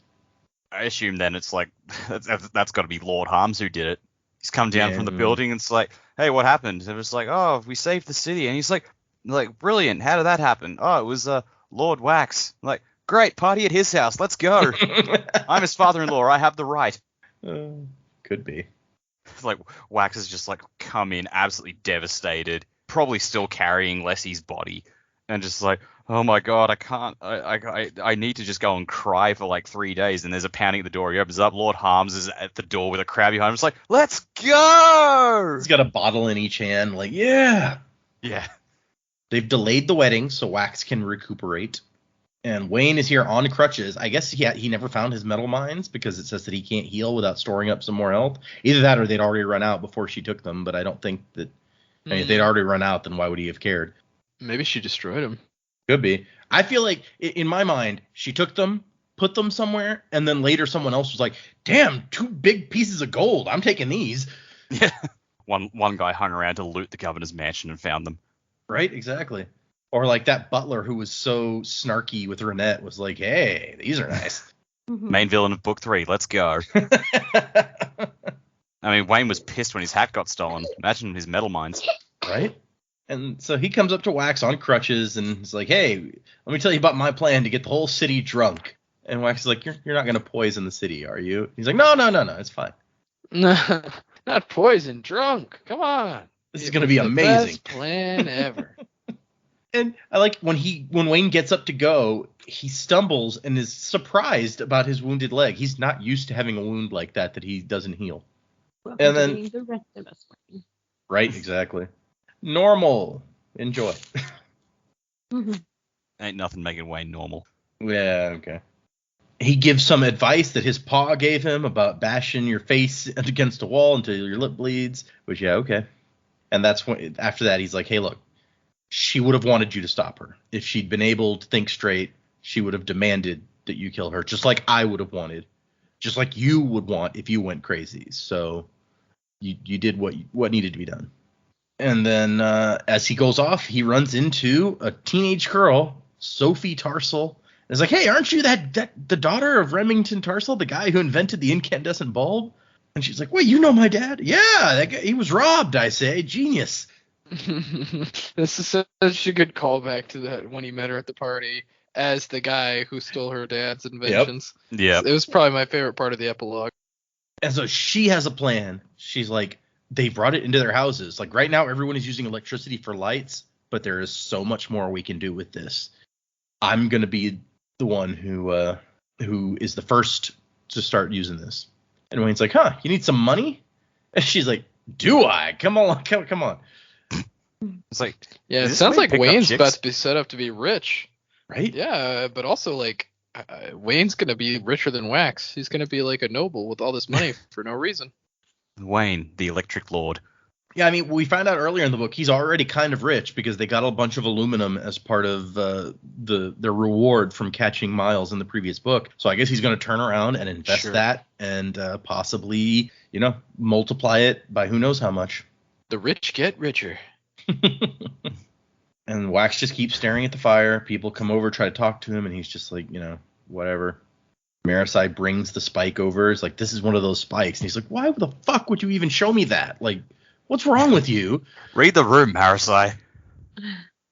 I assume then it's like that's got to be Lord Harms who did it. He's come down from the building and it's like, "Hey, what happened?" And it's like, "Oh, we saved the city." And he's like, "Brilliant! How did that happen?" "Oh, it was Lord Wax." I'm like, "Great, party at his house. Let's go." I'm his father-in-law. I have the right. Could be. Like Wax has just like come in absolutely devastated, probably still carrying Leslie's body, and just like, "Oh my god, I can't. I need to just go and cry for like 3 days." And there's a pounding at the door. He opens up. Lord Harms is at the door with a crowd behind him. It's like, "Let's go!" He's got a bottle in each hand. Like, yeah. They've delayed the wedding so Wax can recuperate. And Wayne is here on crutches. I guess he never found his metal mines because it says that he can't heal without storing up some more health. Either that or they'd already run out before she took them. But I don't think that. I mean, if they'd already run out, then why would he have cared? Maybe she destroyed him. Could be. I feel like in my mind, she took them, put them somewhere, and then later someone else was like, "Damn, 2 big pieces of gold. I'm taking these." Yeah. One guy hung around to loot the governor's mansion and found them. Right, exactly. Or like that butler who was so snarky with Renette was like, "Hey, these are nice." Main villain of book 3. Let's go. I mean, Wayne was pissed when his hat got stolen. Imagine his metal mines. Right? And so he comes up to Wax on crutches and is like, "Hey, let me tell you about my plan to get the whole city drunk." And Wax is like, You're not going to poison the city, are you?" He's like, No, it's fine. Not poison, drunk. Come on. This is going to be amazing. Best plan ever. And I like when Wayne gets up to go, he stumbles and is surprised about his wounded leg. He's not used to having a wound like that he doesn't heal. Welcome And to then being the rest of us, Wayne. Right, exactly. Normal. Enjoy. Ain't nothing making Wayne normal. Yeah, okay. He gives some advice that his paw gave him about bashing your face against a wall until your lip bleeds, which, yeah, okay. And that's when, after that, he's like, "Hey, look, she would have wanted you to stop her. If she'd been able to think straight, she would have demanded that you kill her, just like I would have wanted, just like you would want if you went crazy. So you did what needed to be done." And then as he goes off, he runs into a teenage girl, Sophie Tarsal. And is like, "Hey, aren't you the daughter of Remington Tarsal, the guy who invented the incandescent bulb?" And she's like, "Wait, you know my dad?" "Yeah, that guy, he was robbed, I say. Genius." This is such a good callback to that when he met her at the party as the guy who stole her dad's inventions. Yeah. It was probably my favorite part of the epilogue. And so she has a plan. She's like, they brought it into their houses. Like right now, everyone is using electricity for lights, but there is so much more we can do with this. I'm going to be the one who is the first to start using this. And Wayne's like, "Huh, you need some money?" And she's like, "Do I? Come on. It's like, Yeah, it this sounds way like pick up Wayne's chicks? about to be set up to be rich. Right? Yeah, but also like Wayne's gonna be richer than Wax. He's gonna be like a noble with all this money for no reason. Wayne, the Electric Lord. Yeah, I mean, we found out earlier in the book he's already kind of rich because they got a bunch of aluminum as part of their reward from catching Miles in the previous book. So I guess he's going to turn around and invest Sure. that and possibly, multiply it by who knows how much. The rich get richer. And Wax just keeps staring at the fire. People come over, try to talk to him, and he's just like, whatever. Marasai brings the spike over. It's like, this is one of those spikes. And he's like, why the fuck would you even show me that? Like, what's wrong with you? Read the room, Marasai.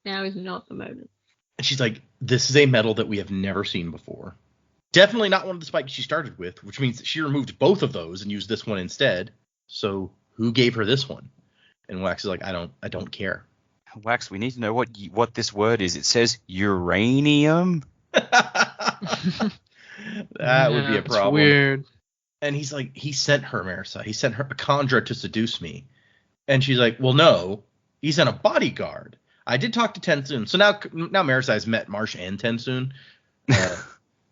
Now is not the moment. And she's like, this is a metal that we have never seen before. Definitely not one of the spikes she started with, which means that she removed both of those and used this one instead. So who gave her this one? And Wax is like, I don't care. Wax, we need to know what this word is. It says uranium. That would be a problem. It's weird. And he's like, he sent her, Marasai. He sent her a Kandra to seduce me. And she's like, well, no, he sent a bodyguard. I did talk to Tensoon. So now Marasai's met Marsh and Tensoon.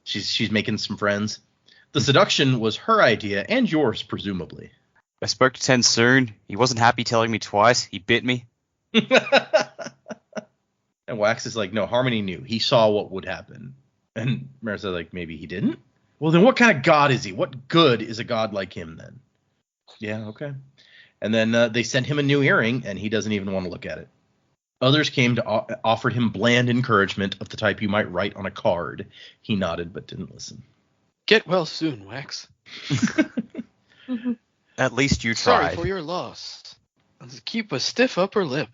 She's making some friends. The seduction was her idea and yours, presumably. I spoke to Tensoon. He wasn't happy telling me twice. He bit me. And Wax is like, no, Harmony knew. He saw what would happen. And Marasai's like, maybe he didn't? Well, then what kind of god is he? What good is a god like him then? Yeah, okay. And then they sent him a new earring, and he doesn't even want to look at it. Others came to offered him bland encouragement of the type you might write on a card. He nodded but didn't listen. Get well soon, Wax. At least you Sorry tried. for your loss. Keep a stiff upper lip.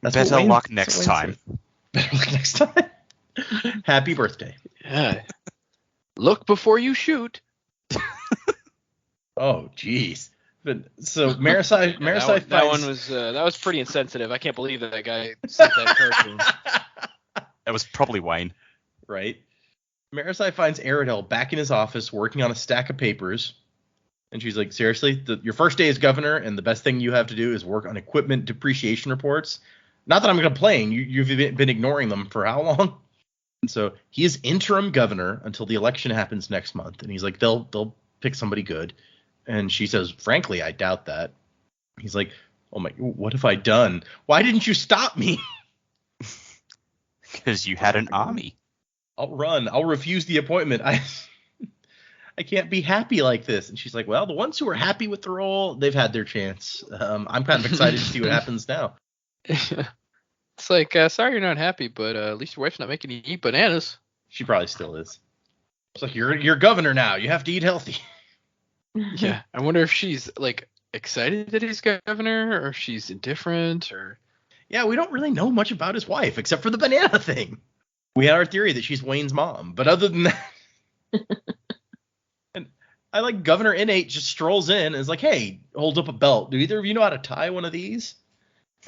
Better luck next time. Better luck next time. Happy birthday. Yeah. Look before you shoot. Oh, jeez. So Marasai finds... that was pretty insensitive. I can't believe that guy sent that card to him. That was probably Wayne. Right. Marasai finds Aradel back in his office working on a stack of papers. And she's like, seriously? Your first day as governor, and the best thing you have to do is work on equipment depreciation reports? Not that I'm complaining. You've been ignoring them for how long? And so he is interim governor until the election happens next month. And he's like, they'll pick somebody good. And she says, frankly, I doubt that. He's like, oh my, what have I done? Why didn't you stop me? Because you had an army. I'll run. I'll refuse the appointment. I can't be happy like this. And she's like, well, the ones who are happy with the role, they've had their chance. I'm kind of excited to see what happens now. It's like, sorry you're not happy, but at least your wife's not making you eat bananas. She probably still is. It's like, you're governor now. You have to eat healthy. Yeah. I wonder if she's like excited that he's governor, or if she's indifferent, or... Yeah, we don't really know much about his wife, except for the banana thing. We had our theory that she's Wayne's mom. But other than that... And I like Governor Innate just strolls in and is like, hey, hold up a belt. Do either of you know how to tie one of these?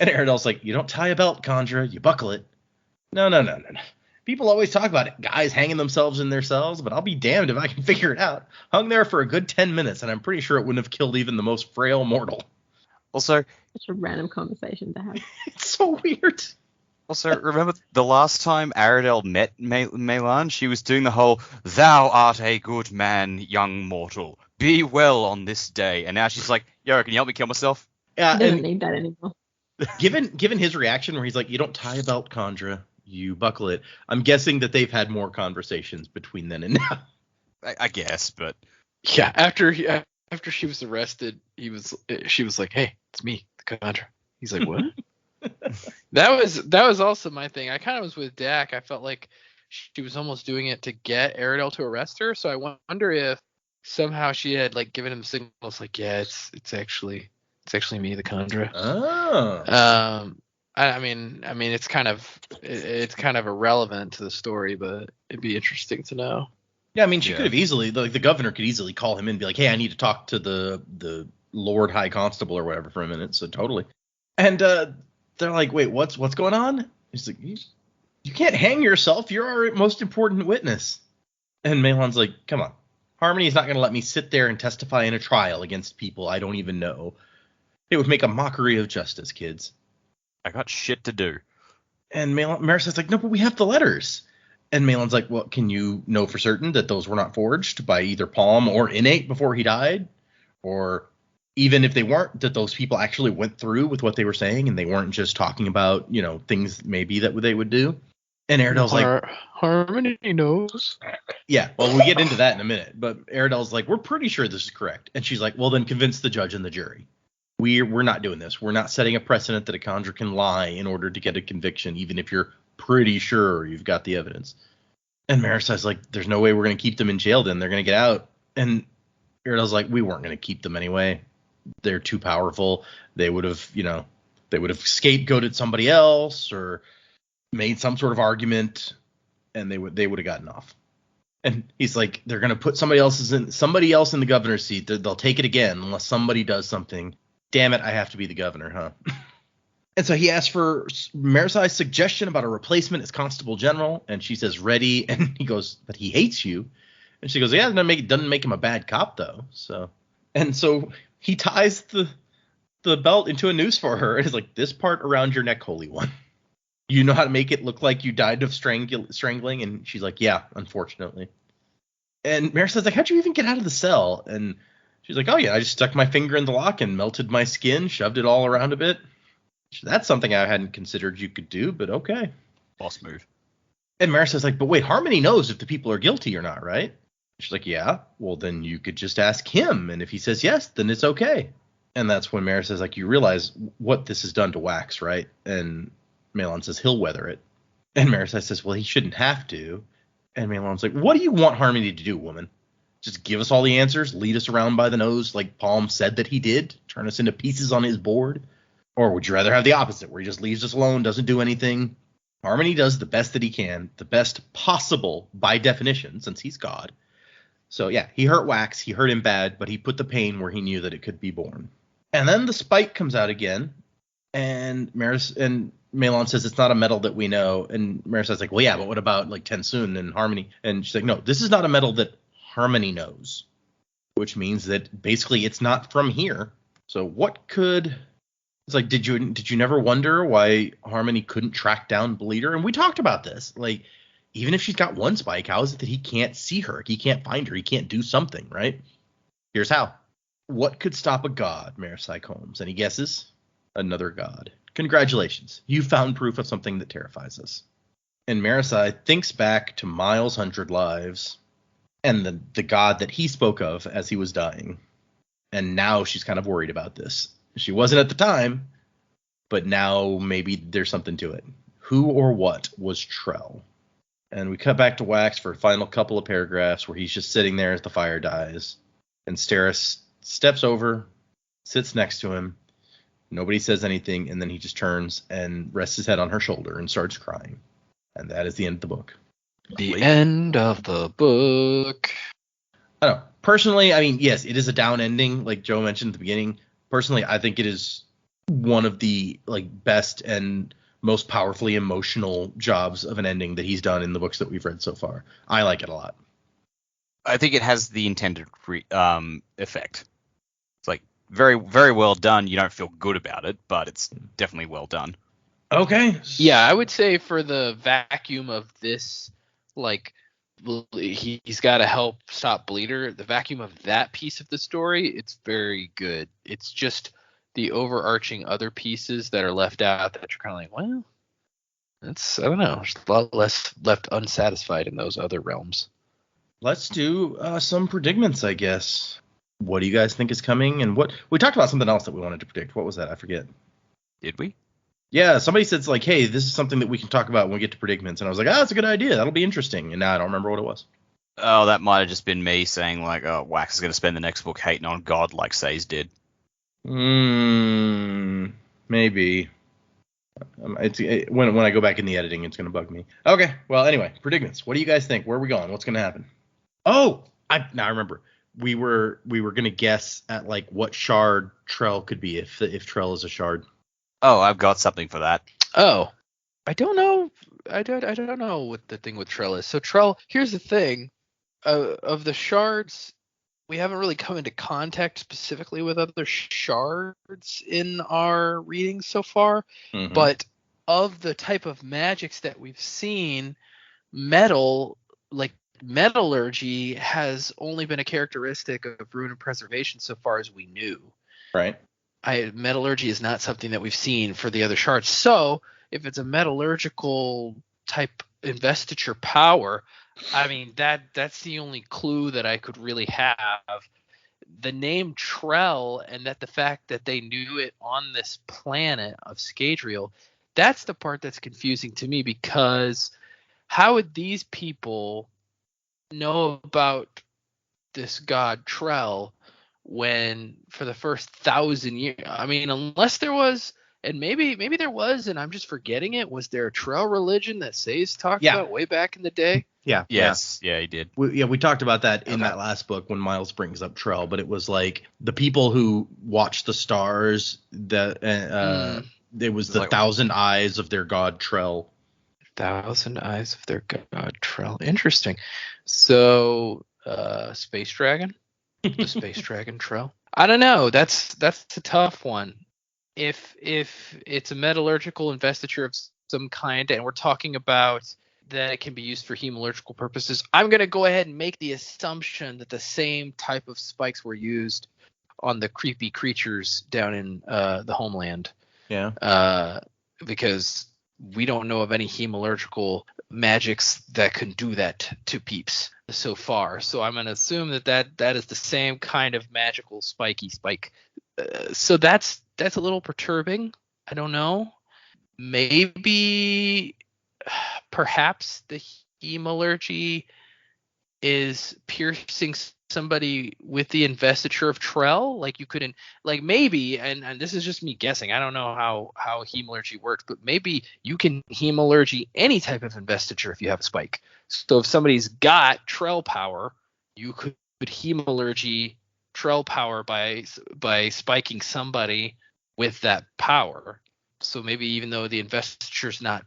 And Aradel's like, you don't tie a belt, Kandra. You buckle it. No. People always talk about it. Guys hanging themselves in their cells, but I'll be damned if I can figure it out. Hung there for a good 10 minutes, and I'm pretty sure it wouldn't have killed even the most frail mortal. Also, Such a random conversation to have. It's so weird. Also, remember the last time Aradel met Melan? She was doing the whole, thou art a good man, young mortal. Be well on this day. And now she's like, yo, can you help me kill myself? Yeah, I don't need that anymore. Given his reaction where he's like, you don't tie a belt, Kandra. You buckle it. I'm guessing that they've had more conversations between then and now. I guess, but... Yeah, after she was arrested, she was like, hey, it's me, Kandra. He's like, what? That was also my thing. I kind of was with Dak. I felt like she was almost doing it to get Aradel to arrest her. So I wonder if somehow she had like given him signals like, yeah, it's actually me, the Kandra. Oh. I mean, it's kind of irrelevant to the story, but it'd be interesting to know. Yeah, I mean, she could have easily, like, the governor could easily call him in and be like, hey, I need to talk to the Lord High Constable or whatever for a minute. So totally. And they're like, wait, what's going on? He's like, you can't hang yourself. You're our most important witness. And Melan's like, come on. Harmony's not going to let me sit there and testify in a trial against people I don't even know. It would make a mockery of justice, kids. I got shit to do. And Marissa's like, no, but we have the letters. And Malin's like, well, can you know for certain that those were not forged by either Palm or Innate before he died? Or even if they weren't, that those people actually went through with what they were saying and they weren't just talking about, things maybe that they would do? And Aradell's like, Harmony knows. yeah, well, we get into that in a minute. But Aradell's like, we're pretty sure this is correct. And she's like, well, then convince the judge and the jury. We're not doing this. We're not setting a precedent that a conjurer can lie in order to get a conviction, even if you're pretty sure you've got the evidence. And Marisai's like, there's no way we're going to keep them in jail then. They're going to get out. And Aradell's like, we weren't going to keep them anyway. They're too powerful. They would have, scapegoated somebody else or made some sort of argument, and they would have gotten off. And he's like, they're going to put somebody else in the governor's seat. They'll take it again unless somebody does something. Damn it, I have to be the governor, huh? And so he asks for Marisai's suggestion about a replacement as constable general, and she says ready. And he goes, but he hates you. And she goes, yeah, it doesn't make him a bad cop though. So he ties the belt into a noose for her, and is like, this part around your neck, holy one. You know how to make it look like you died of strangling? And she's like, yeah, unfortunately. And Marisai's like, how'd you even get out of the cell? And she's like, oh yeah, I just stuck my finger in the lock and melted my skin, shoved it all around a bit. That's something I hadn't considered you could do, but okay. Boss move. And Marisai's like, but wait, Harmony knows if the people are guilty or not, right? She's like, yeah, well then you could just ask him, and if he says yes, then it's okay. And that's when Marisai's like, you realize what this has done to Wax, right? And Mahlon says he'll weather it. And Marisai says, well, he shouldn't have to. And Mahlon's like, what do you want Harmony to do, woman? Just give us all the answers, lead us around by the nose like Palm said that he did, turn us into pieces on his board? Or would you rather have the opposite, where he just leaves us alone, doesn't do anything? Harmony does the best that he can, the best possible by definition, since he's God. So yeah, he hurt Wax, he hurt him bad, but he put the pain where he knew that it could be born. And then the spike comes out again, and Mahlon says it's not a metal that we know, and Marisai's like, well, yeah, but what about like Tensoon and Harmony? And she's like, no, this is not a metal that Harmony knows, which means that basically it's not from here. So what could... It's like, did you never wonder why Harmony couldn't track down Bleeder? And we talked about this. Like, even if she's got one spike, how is it that he can't see her? He can't find her. He can't do something, right? Here's how. What could stop a god, Marisai Combs? Any guesses? Another god. Congratulations. You found proof of something that terrifies us. And Marisai thinks back to Miles' 100 Lives and the god that he spoke of as he was dying. And now she's kind of worried about this. She wasn't at the time, but now maybe there's something to it. Who or what was Trell? And we cut back to Wax for a final couple of paragraphs where he's just sitting there as the fire dies. And Steris steps over, sits next to him. Nobody says anything, and then he just turns and rests his head on her shoulder and starts crying. And that is the end of the book. The end of the book. I don't know. Personally, I mean, yes, it is a down ending, like Joe mentioned at the beginning. Personally, I think it is one of the best and most powerfully emotional jobs of an ending that he's done in the books that we've read so far. I like it a lot. I think it has the intended effect. It's like very, very well done. You don't feel good about it, but it's definitely well done. Okay. Yeah, I would say for the vacuum of this, he's got to help stop Bleeder. The vacuum of that piece of the story, it's very good. It's just the overarching other pieces that are left out that you're kind of like, well, that's, I don't know, just a lot less left unsatisfied in those other realms. Let's do some predicaments, I guess. What do you guys think is coming? And what we talked about something else that we wanted to predict. What was that? I forget. Did we? Yeah, somebody said hey, this is something that we can talk about when we get to predicaments. And I was like, that's a good idea. That'll be interesting. And now I don't remember what it was. Oh, that might have just been me saying Wax is going to spend the next book hating on God like Says did. Maybe. When I go back in the editing, it's going to bug me. Okay, well, anyway, predicaments. What do you guys think? Where are we going? What's going to happen? Oh, I remember. We were going to guess at what shard Trell could be if Trell is a shard. Oh, I've got something for that. Oh, I don't know. I don't know what the thing with Trell is. So Trell, here's the thing. Of the shards, we haven't really come into contact specifically with other shards in our readings so far. Mm-hmm. But of the type of magics that we've seen, metal, metallurgy, has only been a characteristic of Rune and Preservation so far as we knew. Right. Metallurgy is not something that we've seen for the other shards. So if it's a metallurgical type investiture power, I mean, that's the only clue that I could really have. The name Trell, and that the fact that they knew it on this planet of Scadrial, that's the part that's confusing to me, because how would these people know about this god Trell when for the first 1,000 years, I mean, unless there was, and maybe there was, and I'm just forgetting it, was there a Trell religion that Say's talked about way back in the day? Yeah. Yes. Yeah, he did. We talked about that in that last book when Miles brings up Trell, but it was like the people who watch the stars, that it was the 1,000 eyes of their god Trell. 1,000 eyes of their god Trell. Interesting. So, space dragon? The space dragon Trell? I don't know. That's a tough one. If it's a metallurgical investiture of some kind, and we're talking about that it can be used for hemalurgical purposes, I'm going to go ahead and make the assumption that the same type of spikes were used on the creepy creatures down in the homeland. Yeah. Because we don't know of any hemalurgical magics that can do that to peeps so far. So I'm going to assume that is the same kind of magical spiky spike. So that's a little perturbing. I don't know. Maybe perhaps the hemalurgy is piercing somebody with the investiture of Trell. Like you couldn't, like maybe, and this is just me guessing, I don't know how hemalurgy works, but maybe you can hemalurgy any type of investiture if you have a spike. So if somebody's got Trell power, you could hemalurgy Trell power by spiking somebody with that power. So maybe even though the investiture's not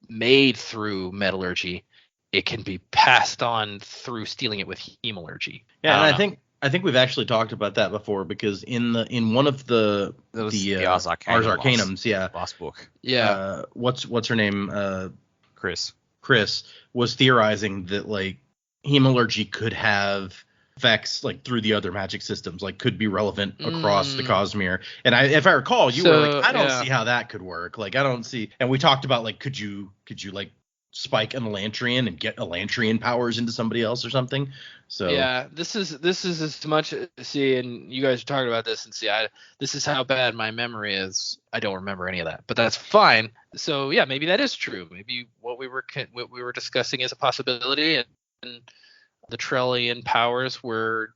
made through metallurgy, it can be passed on through stealing it with hemalurgy. Yeah, and I think we've actually talked about that before, because in one of the Ars Arcanums, last book. Yeah. What's her name? Chris was theorizing that like hemalurgy could have effects like through the other magic systems, like could be relevant across the Cosmere. And if I recall, you were like, I don't see how that could work. Like I don't see. And we talked about like, could you like spike an Elantrian and get Elantrian powers into somebody else or something? So yeah, this is as much, see, and you guys are talking about this, and see, this is how bad my memory is. I don't remember any of that, but that's fine. So yeah, maybe that is true. Maybe what we were discussing is a possibility, and the Trellian powers were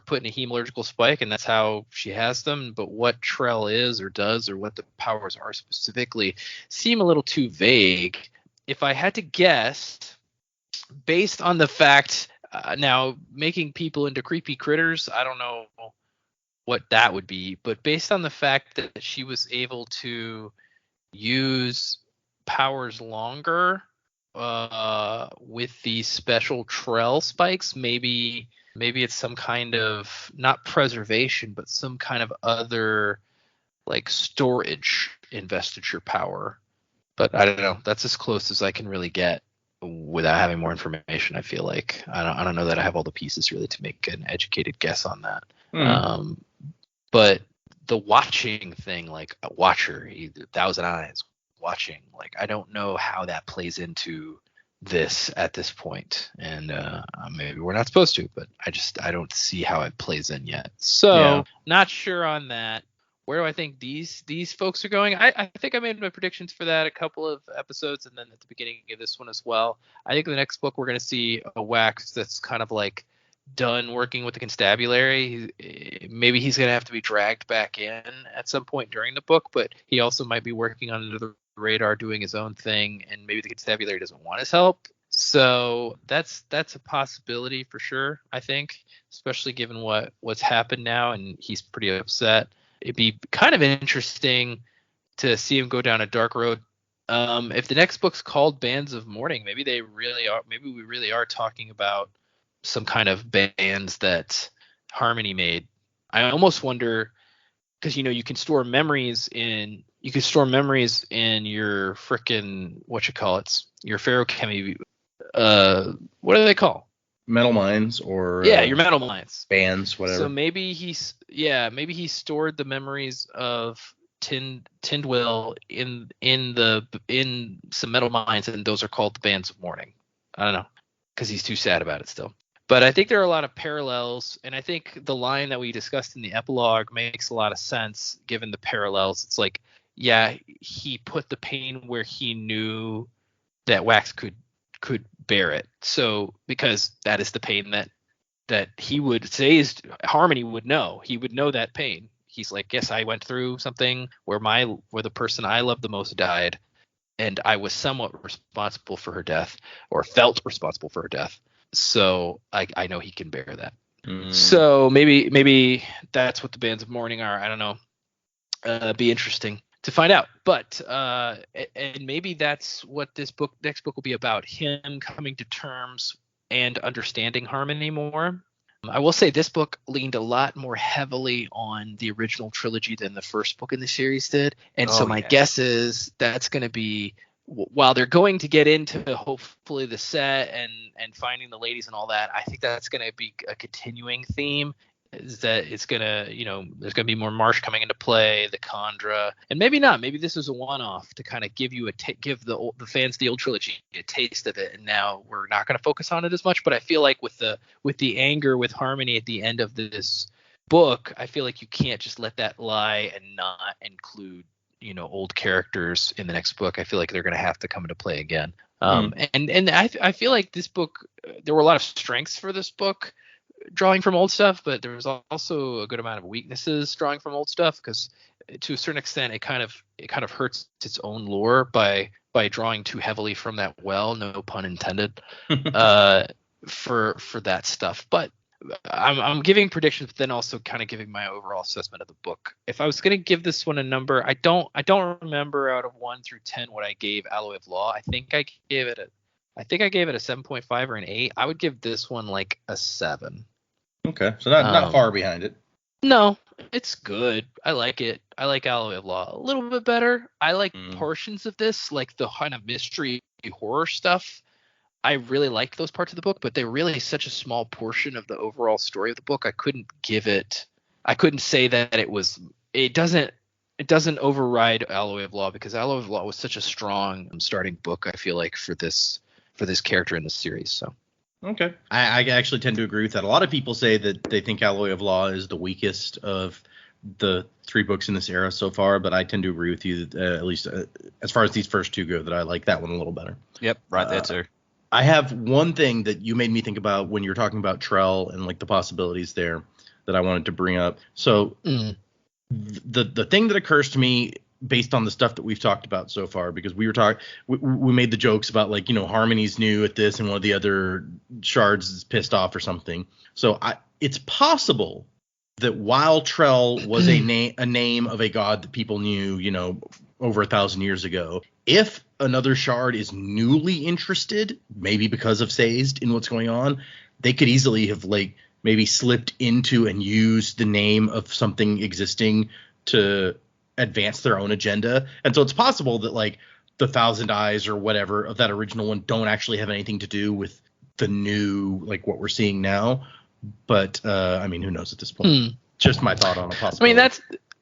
put in a hemalurgical spike, and that's how she has them. But what Trell is or does, or what the powers are specifically, seem a little too vague. If I had to guess, based on the fact, now making people into creepy critters, I don't know what that would be, but based on the fact that she was able to use powers longer with these special Trell spikes, maybe it's some kind of, not preservation, but some kind of other like storage investiture power. But I don't know. That's as close as I can really get without having more information. I feel like I don't know that I have all the pieces really to make an educated guess on that. But the watching thing, like a watcher, 1,000 eyes watching, like I don't know how that plays into this at this point. And maybe we're not supposed to, but I don't see how it plays in yet. So not sure on that. Where do I think these folks are going? I think I made my predictions for that a couple of episodes, and then at the beginning of this one as well. I think in the next book we're going to see a Wax that's kind of like done working with the constabulary. Maybe he's going to have to be dragged back in at some point during the book, but he also might be working under the radar doing his own thing, and maybe the constabulary doesn't want his help. So that's a possibility for sure, I think, especially given what's happened now, and he's pretty upset. It'd be kind of interesting to see him go down a dark road. If the next book's called Bands of Mourning, maybe we really are talking about some kind of bands that Harmony made. I almost wonder, because you can store memories in your frickin' your ferrochemy. What do they call? Metal mines, or your metal mines, bands, whatever. So maybe he stored the memories of Tindwyl in some metal mines, and those are called the Bands of Mourning. I don't know, because he's too sad about it still. But I think there are a lot of parallels, and I think the line that we discussed in the epilogue makes a lot of sense given the parallels. It's like, yeah, he put the pain where he knew that Wax could bear it. So because that is the pain that he would say is Harmony would know. He would know that pain. He's like, yes, I went through something where the person I loved the most died, and I was somewhat responsible for her death, or felt responsible for her death. So I know he can bear that. So maybe that's what the Bands of Mourning are. I don't know. Be interesting to find out. But and maybe that's what this next book will be about, him coming to terms and understanding Harmony more. I will say this book leaned a lot more heavily on the original trilogy than the first book in the series did. And so my guess is that's going to be, while they're going to get into hopefully the set and finding the ladies and all that, I think that's going to be a continuing theme. Is that it's going to, there's going to be more Marsh coming into play, the Khandra, and maybe not. Maybe this is a one-off to kind of give you give the fans the old trilogy a taste of it, and now we're not going to focus on it as much. But I feel like with the anger with Harmony at the end of this book, I feel like you can't just let that lie and not include old characters in the next book. I feel like they're going to have to come into play again. And I feel like this book, there were a lot of strengths for this book, drawing from old stuff, but there was also a good amount of weaknesses drawing from old stuff, because to a certain extent it kind of hurts its own lore by drawing too heavily from that well, no pun intended, for that stuff. But I'm giving predictions, but then also kind of giving my overall assessment of the book. If I was going to give this one a number, I don't remember out of 1 through 10 what I gave Alloy of Law. I think I gave it a 7.5 or an 8. I would give this one like a 7. Okay, so not far behind it. No, it's good. I like it. I like Alloy of Law a little bit better. I like portions of this, like the kind of mystery horror stuff. I really liked those parts of the book, but they're really such a small portion of the overall story of the book. I couldn't say that it doesn't override Alloy of Law, because Alloy of Law was such a strong starting book, I feel like, for this character in the series. So okay, I actually tend to agree with that. A lot of people say that they think Alloy of Law is the weakest of the 3 books in this era so far, but I tend to agree with you that, at least as far as these first 2 go, that I like that one a little better. Yep, right there too. I have one thing that you made me think about when you were talking about Trell and like the possibilities there that I wanted to bring up. So the thing that occurs to me based on the stuff that we've talked about so far, because we made the jokes about, like, Harmony's new at this and one of the other shards is pissed off or something. So it's possible that while Trell was a name of a god that people knew, over 1,000 years ago, if another shard is newly interested, maybe because of Sazed in what's going on, they could easily have maybe slipped into and used the name of something existing to advance their own agenda. And so it's possible that the 1,000 Eyes or whatever of that original one don't actually have anything to do with the new, what we're seeing now. But who knows at this point? Just my thought on a possibility.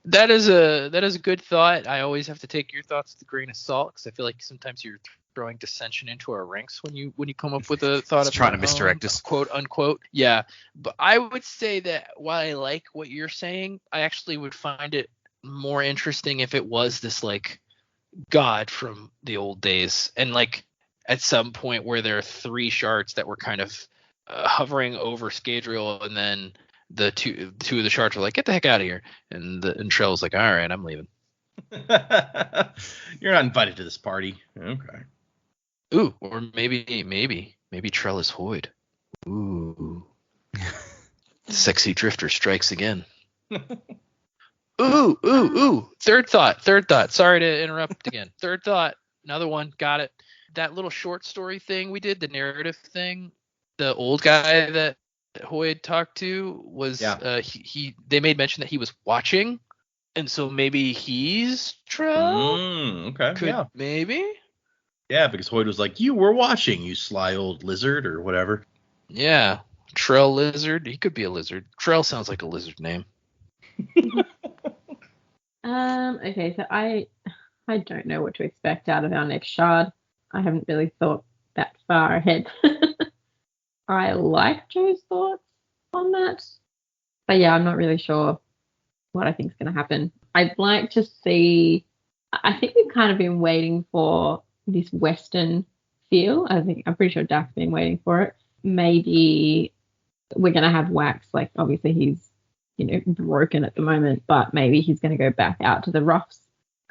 That is a good thought. I always have to take your thoughts with a grain of salt, because I feel like sometimes you're throwing dissension into our ranks when you come up with a thought of trying to misdirect us, quote unquote. Yeah, but I would say that while I like what you're saying, I actually would find it more interesting if it was this god from the old days, and at some point where there are 3 shards that were kind of hovering over Scadrial, and then the two of the shards were like, get the heck out of here, and Trell's like, all right, I'm leaving. You're not invited to this party. Okay. Ooh, or maybe Trell is Hoyd. Ooh. Sexy drifter strikes again. Ooh. Third thought. Sorry to interrupt again. Third thought. Another one. Got it. That little short story thing we did, the narrative thing, the old guy that Hoyd talked to was they made mention that he was watching, and so maybe he's Trell. Okay. Maybe. Yeah, because Hoyd was like, you were watching, you sly old lizard or whatever. Yeah. Trell Lizard. He could be a lizard. Trell sounds like a lizard name. Okay, so I don't know what to expect out of our next shard. I haven't really thought that far ahead. I like Joe's thoughts on that. But yeah, I'm not really sure what I think is going to happen. I'd like to see. I think we've kind of been waiting for this Western feel. I'm pretty sure Dak's been waiting for it. Maybe we're going to have Wax. Like, obviously he's, broken at the moment, but maybe he's going to go back out to the roughs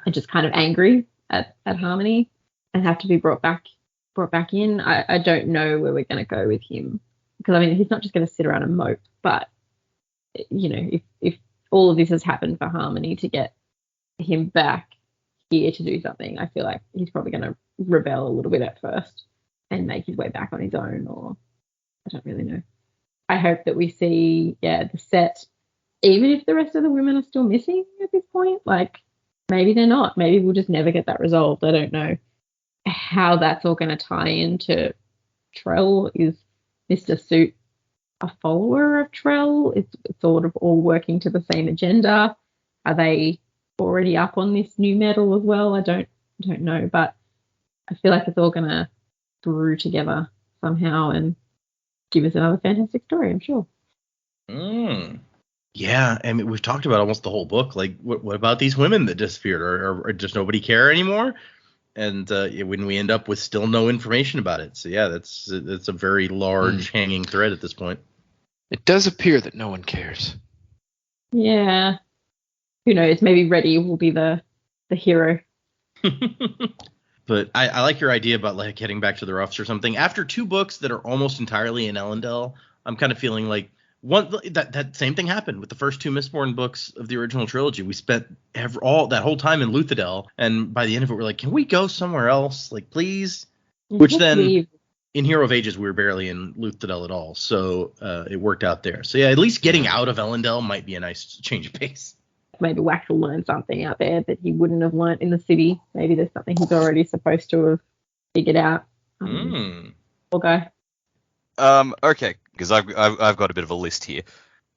and just kind of angry at Harmony and have to be brought back in. I don't know where we're going to go with him, because I mean, he's not just going to sit around and mope, but if all of this has happened for Harmony to get him back here to do something, I feel like he's probably going to rebel a little bit at first and make his way back on his own, or I don't really know. I hope that we see, the set, even if the rest of the women are still missing at this point. Like, maybe they're not. Maybe we'll just never get that resolved. I don't know how that's all going to tie into Trell. Is Mr. Suit a follower of Trell? It's sort of all working to the same agenda. Are they already up on this new metal as well? I don't know, but I feel like it's all going to brew together somehow and give us another fantastic story, I'm sure. Yeah, I mean, we've talked about almost the whole book. Like, what about these women that disappeared, or does nobody care anymore? And when we end up with still no information about it. So yeah, that's a very large hanging thread at this point. It does appear that no one cares. Yeah. Who knows? Maybe Reddy will be the hero. But I like your idea about like heading back to the roughs or something. After 2 books that are almost entirely in Ellendale, I'm kind of feeling like that same thing happened with the first 2 Mistborn books of the original trilogy. We spent all that whole time in Luthadel, and by the end of it, we're like, can we go somewhere else? Like, please? Which then, in Hero of Ages, we were barely in Luthadel at all, so it worked out there. So yeah, at least getting out of Ellendale might be a nice change of pace. Maybe Wax will learn something out there that he wouldn't have learnt in the city. Maybe there's something he's already supposed to have figured out. Poor guy. Okay, because I've got a bit of a list here.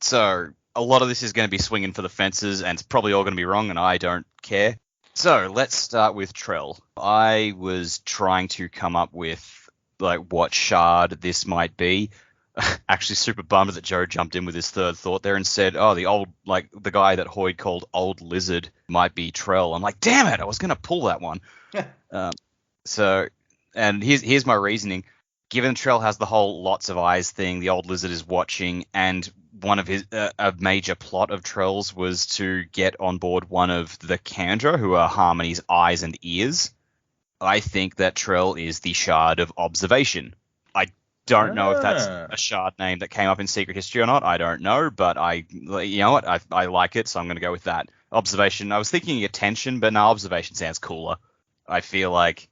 So a lot of this is going to be swinging for the fences, and it's probably all going to be wrong, and I don't care. So let's start with Trell. I was trying to come up with like what shard this might be. Actually, super bummed that Joe jumped in with his third thought there and said, "Oh, the guy that Hoyd called Old Lizard might be Trell." I'm like, damn it, I was going to pull that one. And here's my reasoning. Given Trell has the whole lots of eyes thing, the Old Lizard is watching, and one of his a major plot of Trell's was to get on board one of the Kandra, who are Harmony's eyes and ears. I think that Trell is the Shard of Observation. I don't know if that's a shard name that came up in Secret History or not. I don't know, but I like it, so I'm going to go with that. Observation. I was thinking Attention, but no, Observation sounds cooler. I feel like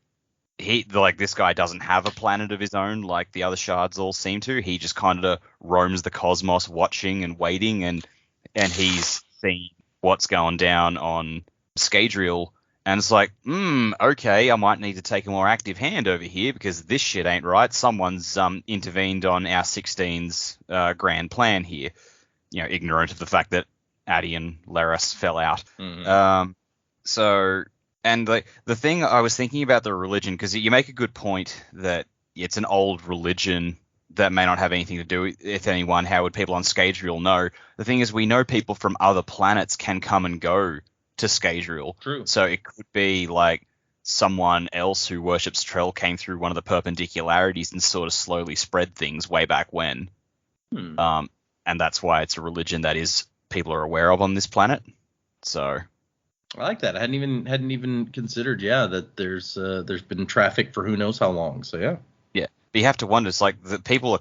this guy doesn't have a planet of his own like the other shards all seem to. He just kind of roams the cosmos watching and waiting, and he's seen what's going down on Scadrial, and it's like, okay, I might need to take a more active hand over here because this shit ain't right. Someone's intervened on our 16's grand plan here, ignorant of the fact that Addy and Laris fell out. And the thing I was thinking about the religion, because you make a good point that it's an old religion that may not have anything to do with anyone. How would people on Scadrial know? The thing is, we know people from other planets can come and go to Scadrial. True. So it could be like someone else who worships Trell came through one of the perpendicularities and sort of slowly spread things way back when. And that's why it's a religion that people are aware of on this planet. So I like that. I hadn't even considered, that there's been traffic for who knows how long. So yeah. Yeah. But you have to wonder, it's like if people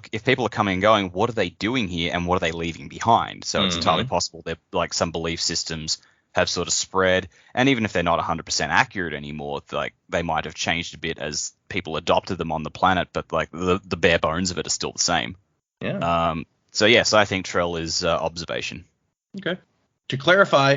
are coming and going, what are they doing here and what are they leaving behind? So it's entirely possible that like some belief systems have sort of spread, and even if they're not 100% accurate anymore, like they might have changed a bit as people adopted them on the planet, but like the bare bones of it are still the same. Yeah. So yes, I think Trell is Observation. Okay. To clarify,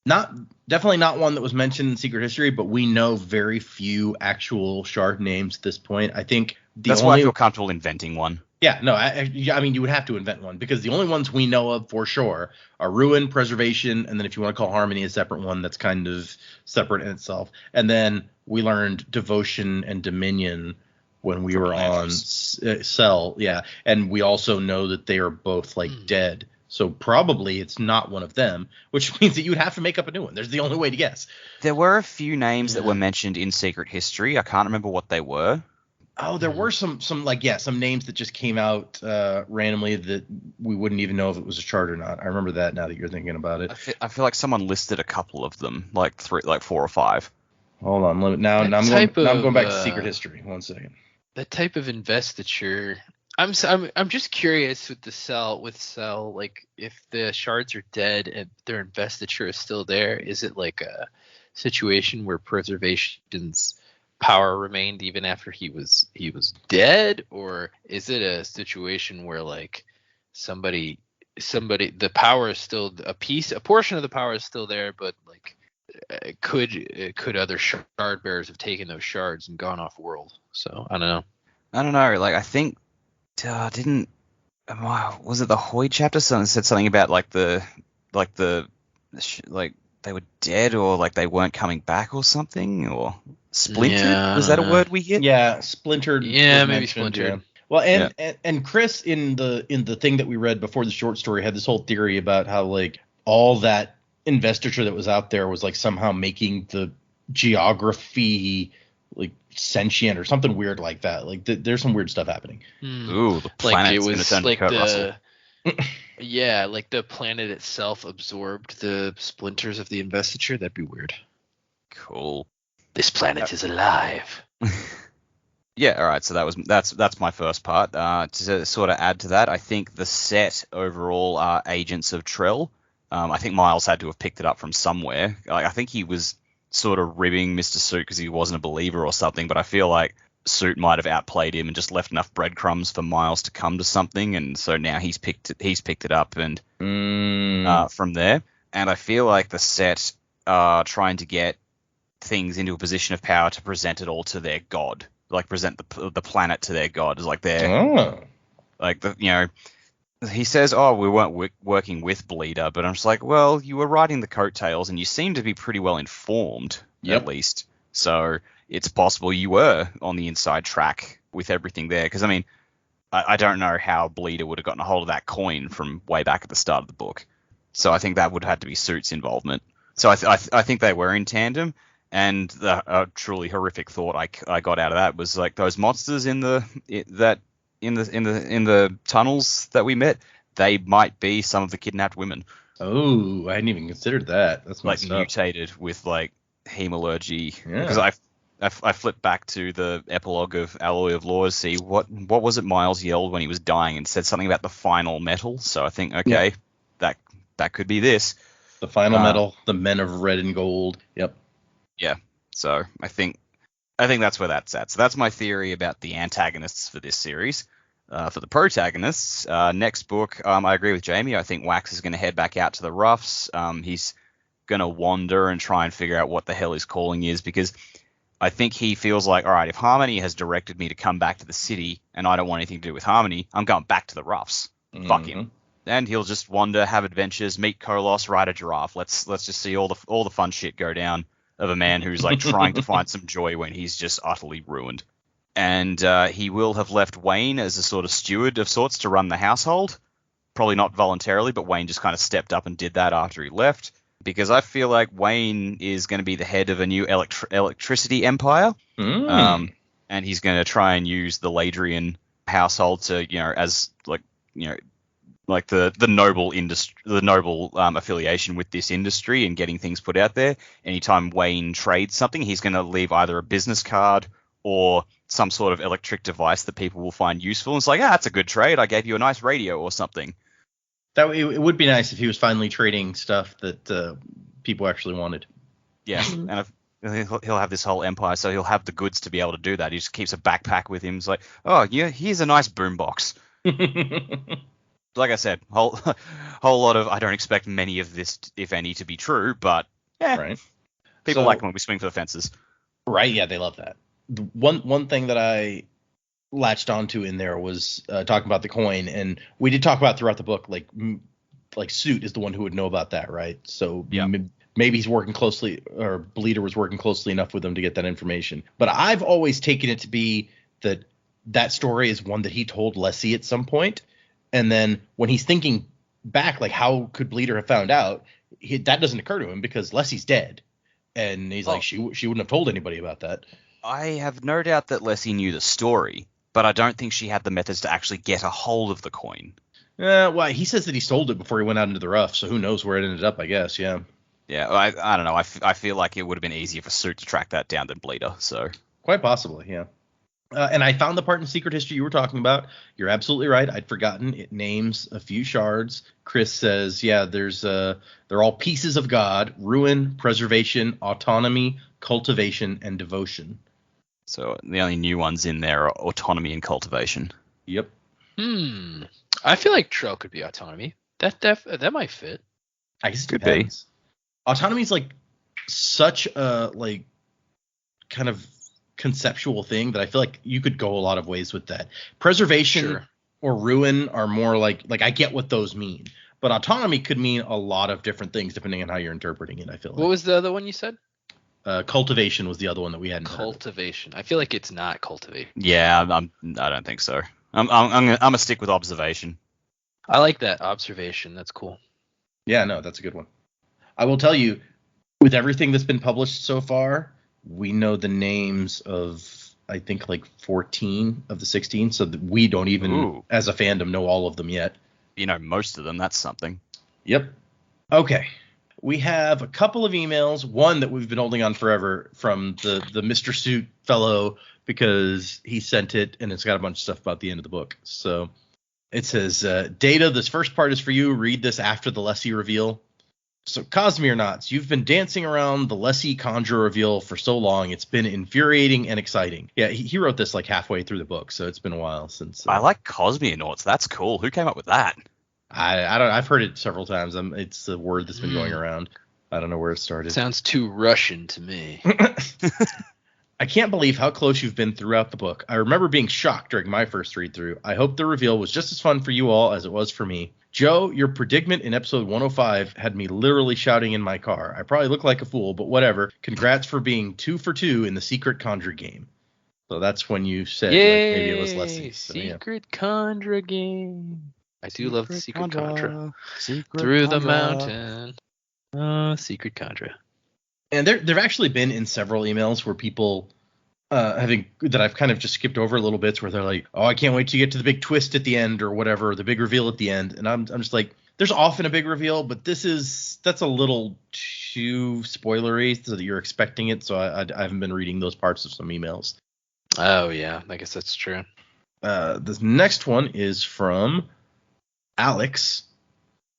definitely not one that was mentioned in Secret History, but we know very few actual shard names at this point. I think that's why I feel comfortable inventing one. Yeah, no, I mean, you would have to invent one because the only ones we know of for sure are Ruin, Preservation, and then if you want to call Harmony a separate one, that's kind of separate in itself. And then we learned Devotion and Dominion when we were on Cell, yeah. And we also know that they are both like dead. So probably it's not one of them, which means that you would have to make up a new one. There's the only way to guess. There were a few names that were mentioned in Secret History. I can't remember what they were. Oh, there were some names that just came out randomly that we wouldn't even know if it was a chart or not. I remember that now that you're thinking about it. I feel like someone listed a couple of them, like 4 or 5. Hold on, now I'm going back to Secret History. 1 second. That type of investiture. I'm just curious with Cell, like if the shards are dead and their investiture is still there, is it like a situation where Preservation's power remained even after he was dead, or is it a situation where like somebody the power is still a portion of the power is still there, but like could other shard bearers have taken those shards and gone off world? So I don't know. Like I think was it the Hoy chapter? Someone said something about like they were dead or like they weren't coming back or something, or splintered. Yeah, was that a word we hit? Yeah, splintered. Yeah, maybe splintered. Yeah. Well, and Chris in the thing that we read before the short story had this whole theory about how like all that investiture that was out there was like somehow making the geography like sentient or something weird like that. Like there's some weird stuff happening. Ooh, the like it planet's was gonna turn like to Kurt Russell. Yeah, like the planet itself absorbed the splinters of the investiture. That'd be weird. Cool. This planet is alive. Yeah, all right. So that's my first part. To sort of add to that, I think the set overall are Agents of Trell. I think Miles had to have picked it up from somewhere. I think he was sort of ribbing Mr. Suit because he wasn't a believer or something, but I feel like Suit might have outplayed him and just left enough breadcrumbs for Miles to come to something, and so now he's picked it up and from there. And I feel like the set are trying to get things into a position of power to present it all to their god, like present the planet to their god. Is like their like the he says, oh, we weren't working with Bleeder, but I'm just like, well, you were riding the coattails and you seem to be pretty well informed, at least. So it's possible you were on the inside track with everything there. Because, I mean, I don't know how Bleeder would have gotten a hold of that coin from way back at the start of the book. So I think that would have had to be Suit's involvement. So I think they were in tandem. And the truly horrific thought I got out of that was like those monsters in the tunnels that we met, they might be some of the kidnapped women. Oh, I hadn't even considered that. That's like mutated with like hemalurgy. Because I flipped back to the epilogue of Alloy of Laws. See what was it Miles yelled when he was dying and said something about the final metal. So I think that could be this. The final metal, the men of red and gold. Yep. Yeah. So I think that's where that's at. So that's my theory about the antagonists for this series. For the protagonists, next book, I agree with Jamie. I think Wax is going to head back out to the roughs. He's going to wander and try and figure out what the hell his calling is, because I think he feels like, all right, if Harmony has directed me to come back to the city and I don't want anything to do with Harmony, I'm going back to the roughs. Mm-hmm. Fuck him. And he'll just wander, have adventures, meet Kolos, ride a giraffe. Let's just see all the fun shit go down of a man who's like trying to find some joy when he's just utterly ruined. And he will have left Wayne as a sort of steward of sorts to run the household. Probably not voluntarily, but Wayne just kind of stepped up and did that after he left. Because I feel like Wayne is going to be the head of a new electricity empire. And he's going to try and use the Ladrian household to, as like the noble industry, the noble affiliation with this industry and getting things put out there. Anytime Wayne trades something, he's going to leave either a business card or some sort of electric device that people will find useful. And it's like, that's a good trade. I gave you a nice radio or something. It would be nice if he was finally trading stuff that people actually wanted. Yeah, and he'll have this whole empire, so he'll have the goods to be able to do that. He just keeps a backpack with him. It's like, oh, yeah, here's a nice boombox. Like I said, whole lot of, I don't expect many of this, if any, to be true, but right. People like when we swing for the fences. Right, yeah, they love that. One thing that I latched onto in there was talking about the coin, and we did talk about throughout the book, like Suit is the one who would know about that, right? So Yeah. Maybe he's working closely, or Bleeder was working closely enough with him to get that information. But I've always taken it to be that story is one that he told Leslie at some point, and then when he's thinking back, like how could Bleeder have found out? That doesn't occur to him because Leslie's dead, and he's like she wouldn't have told anybody about that. I have no doubt that Leslie knew the story, but I don't think she had the methods to actually get a hold of the coin. Well, he says that he sold it before he went out into the rough, so who knows where it ended up, I guess, yeah. Yeah, I don't know. I feel like it would have been easier for Suit to track that down than Bleeder, so. Quite possibly, yeah. And I found the part in Secret History you were talking about. You're absolutely right. I'd forgotten. It names a few shards. Chris says, yeah, they're all pieces of God: ruin, preservation, autonomy, cultivation, and devotion. So the only new ones in there are autonomy and cultivation. Yep. I feel like Trell could be autonomy. That might fit. I guess it Could depends. Autonomy is like such a kind of conceptual thing that I feel like you could go a lot of ways with that. Preservation or ruin are more like I get what those mean, but autonomy could mean a lot of different things depending on how you're interpreting it. I feel like. What was the other one you said? Cultivation was the other one that we hadn't heard of. Cultivation. I feel like it's not cultivation. Yeah, I don't think so. I'm gonna stick with observation. I like that observation. That's cool. Yeah, no, that's a good one. I will tell you, with everything that's been published so far, we know the names of, I think, like 14 of the 16, so that we don't even, as a fandom, know all of them yet. You know most of them. That's something. Yep. Okay. We have a couple of emails, one that we've been holding on forever from the Mr. Suit fellow, because he sent it, and it's got a bunch of stuff about the end of the book. So it says, Data, this first part is for you. Read this after the Lessie reveal. So, Cosmere Knots, you've been dancing around the Lessie Conjure reveal for so long. It's been infuriating and exciting. Yeah, he wrote this like halfway through the book, so it's been a while since. I like Cosmere Knots. That's cool. Who came up with that? I don't. I've heard it several times. It's the word that's been going around. I don't know where it started. Sounds too Russian to me. I can't believe how close you've been throughout the book. I remember being shocked during my first read through. I hope the reveal was just as fun for you all as it was for me. Joe, your predicament in episode 105 had me literally shouting in my car. I probably look like a fool, but whatever. Congrats for being 2 for 2 in the Secret Conjure game. So that's when you said like, maybe it was Leslie. So, Secret Conjure game. I do love the Secret Conjure. Secret Through the Conjure. mountain. Oh, Secret Conjure. And there've actually been in several emails where people that I've kind of just skipped over a little bit where they're like, oh, I can't wait to get to the big twist at the end or whatever, the big reveal at the end. And I'm just like, there's often a big reveal, but that's a little too spoilery so that you're expecting it. So I haven't been reading those parts of some emails. Oh, yeah. I guess that's true. This next one is from Alex.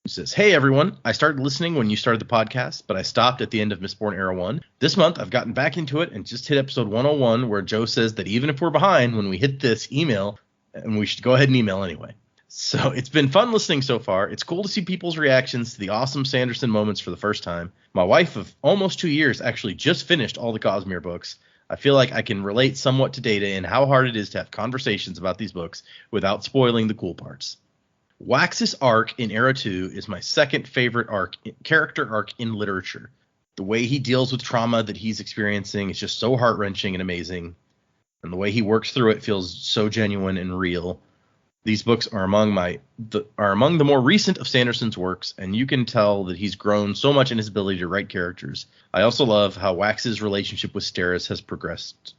He says, hey, everyone. I started listening when you started the podcast, but I stopped at the end of Mistborn Era 1. This month, I've gotten back into it and just hit episode 101, where Joe says that even if we're behind, when we hit this, email, and we should go ahead and email anyway. So it's been fun listening so far. It's cool to see people's reactions to the awesome Sanderson moments for the first time. My wife of almost 2 years actually just finished all the Cosmere books. I feel like I can relate somewhat to Data in how hard it is to have conversations about these books without spoiling the cool parts. Wax's arc in Era 2 is my second favorite character arc in literature. The way he deals with trauma that he's experiencing is just so heart-wrenching and amazing. And the way he works through it feels so genuine and real. These books are among the more recent of Sanderson's works, and you can tell that he's grown so much in his ability to write characters. I also love how Wax's relationship with Steris has progressed.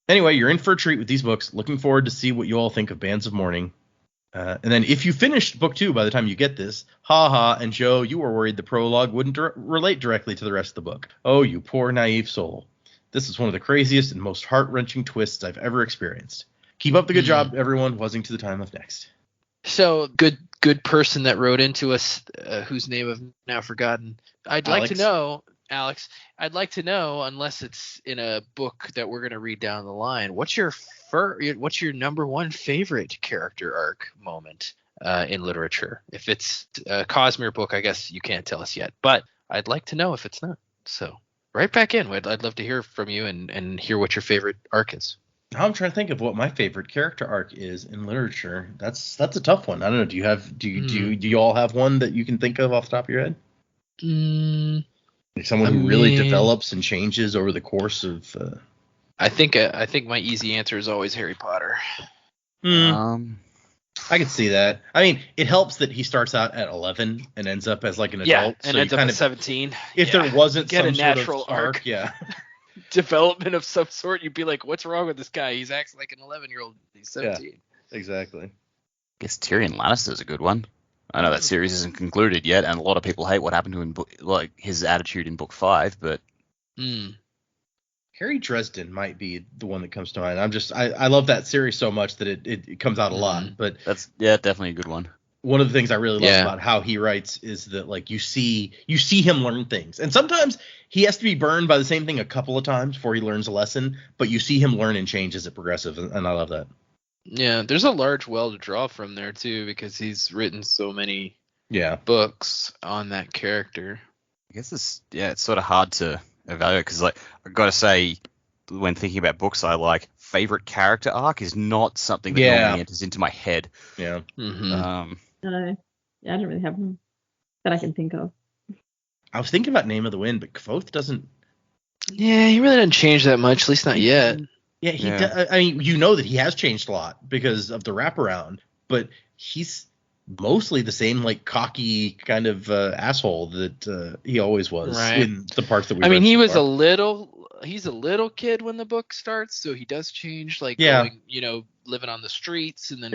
Anyway, you're in for a treat with these books. Looking forward to see what you all think of Bands of Mourning. And then if you finished book 2 by the time you get this, and Joe, you were worried the prologue wouldn't relate directly to the rest of the book. Oh, you poor naive soul. This is one of the craziest and most heart-wrenching twists I've ever experienced. Keep up the good job, everyone. Wuzzing to the time of next. So, good person that wrote into us, whose name I've now forgotten. I'd like to know, Alex, unless it's in a book that we're going to read down the line, what's your number one favorite character arc moment in literature? If it's a Cosmere book, I guess you can't tell us yet, but I'd like to know if it's not. So right back in. I'd love to hear from you and hear what your favorite arc is. Now I'm trying to think of what my favorite character arc is in literature. That's a tough one. I don't know. Do you all have one that you can think of off the top of your head? Like someone who really develops and changes over the course of. I think my easy answer is always Harry Potter. I could see that. I mean, it helps that he starts out at 11 and ends up as like an adult. And ends up at 17. If there wasn't get some a natural sort of arc, yeah. development of some sort, you'd be like, what's wrong with this guy? He's acting like an 11-year-old. He's 17. Yeah, exactly. I guess Tyrion Lannister's a good one. I know that series isn't concluded yet, and a lot of people hate what happened to him, like his attitude in book 5, but... Harry Dresden might be the one that comes to mind. I love that series so much that it comes out a lot. But that's definitely a good one. One of the things I really love about how he writes is that like you see him learn things, and sometimes he has to be burned by the same thing a couple of times before he learns a lesson. But you see him learn and change as it progresses, and I love that. Yeah, there's a large well to draw from there too, because he's written so many books on that character. I guess it's sort of hard to evaluate because like I've got to say, when thinking about books I like, favorite character arc is not something that normally enters into my head. Yeah. I don't really have one that I can think of. I was thinking about Name of the Wind, but Kvothe doesn't. Yeah, he really didn't change that much, at least not yet. Yeah, he. I mean, you know that he has changed a lot because of the wraparound, but he's mostly the same, like cocky kind of asshole that he always was in the parts that we. I mean, he's a little kid when the book starts, so he does change, like going, living on the streets and then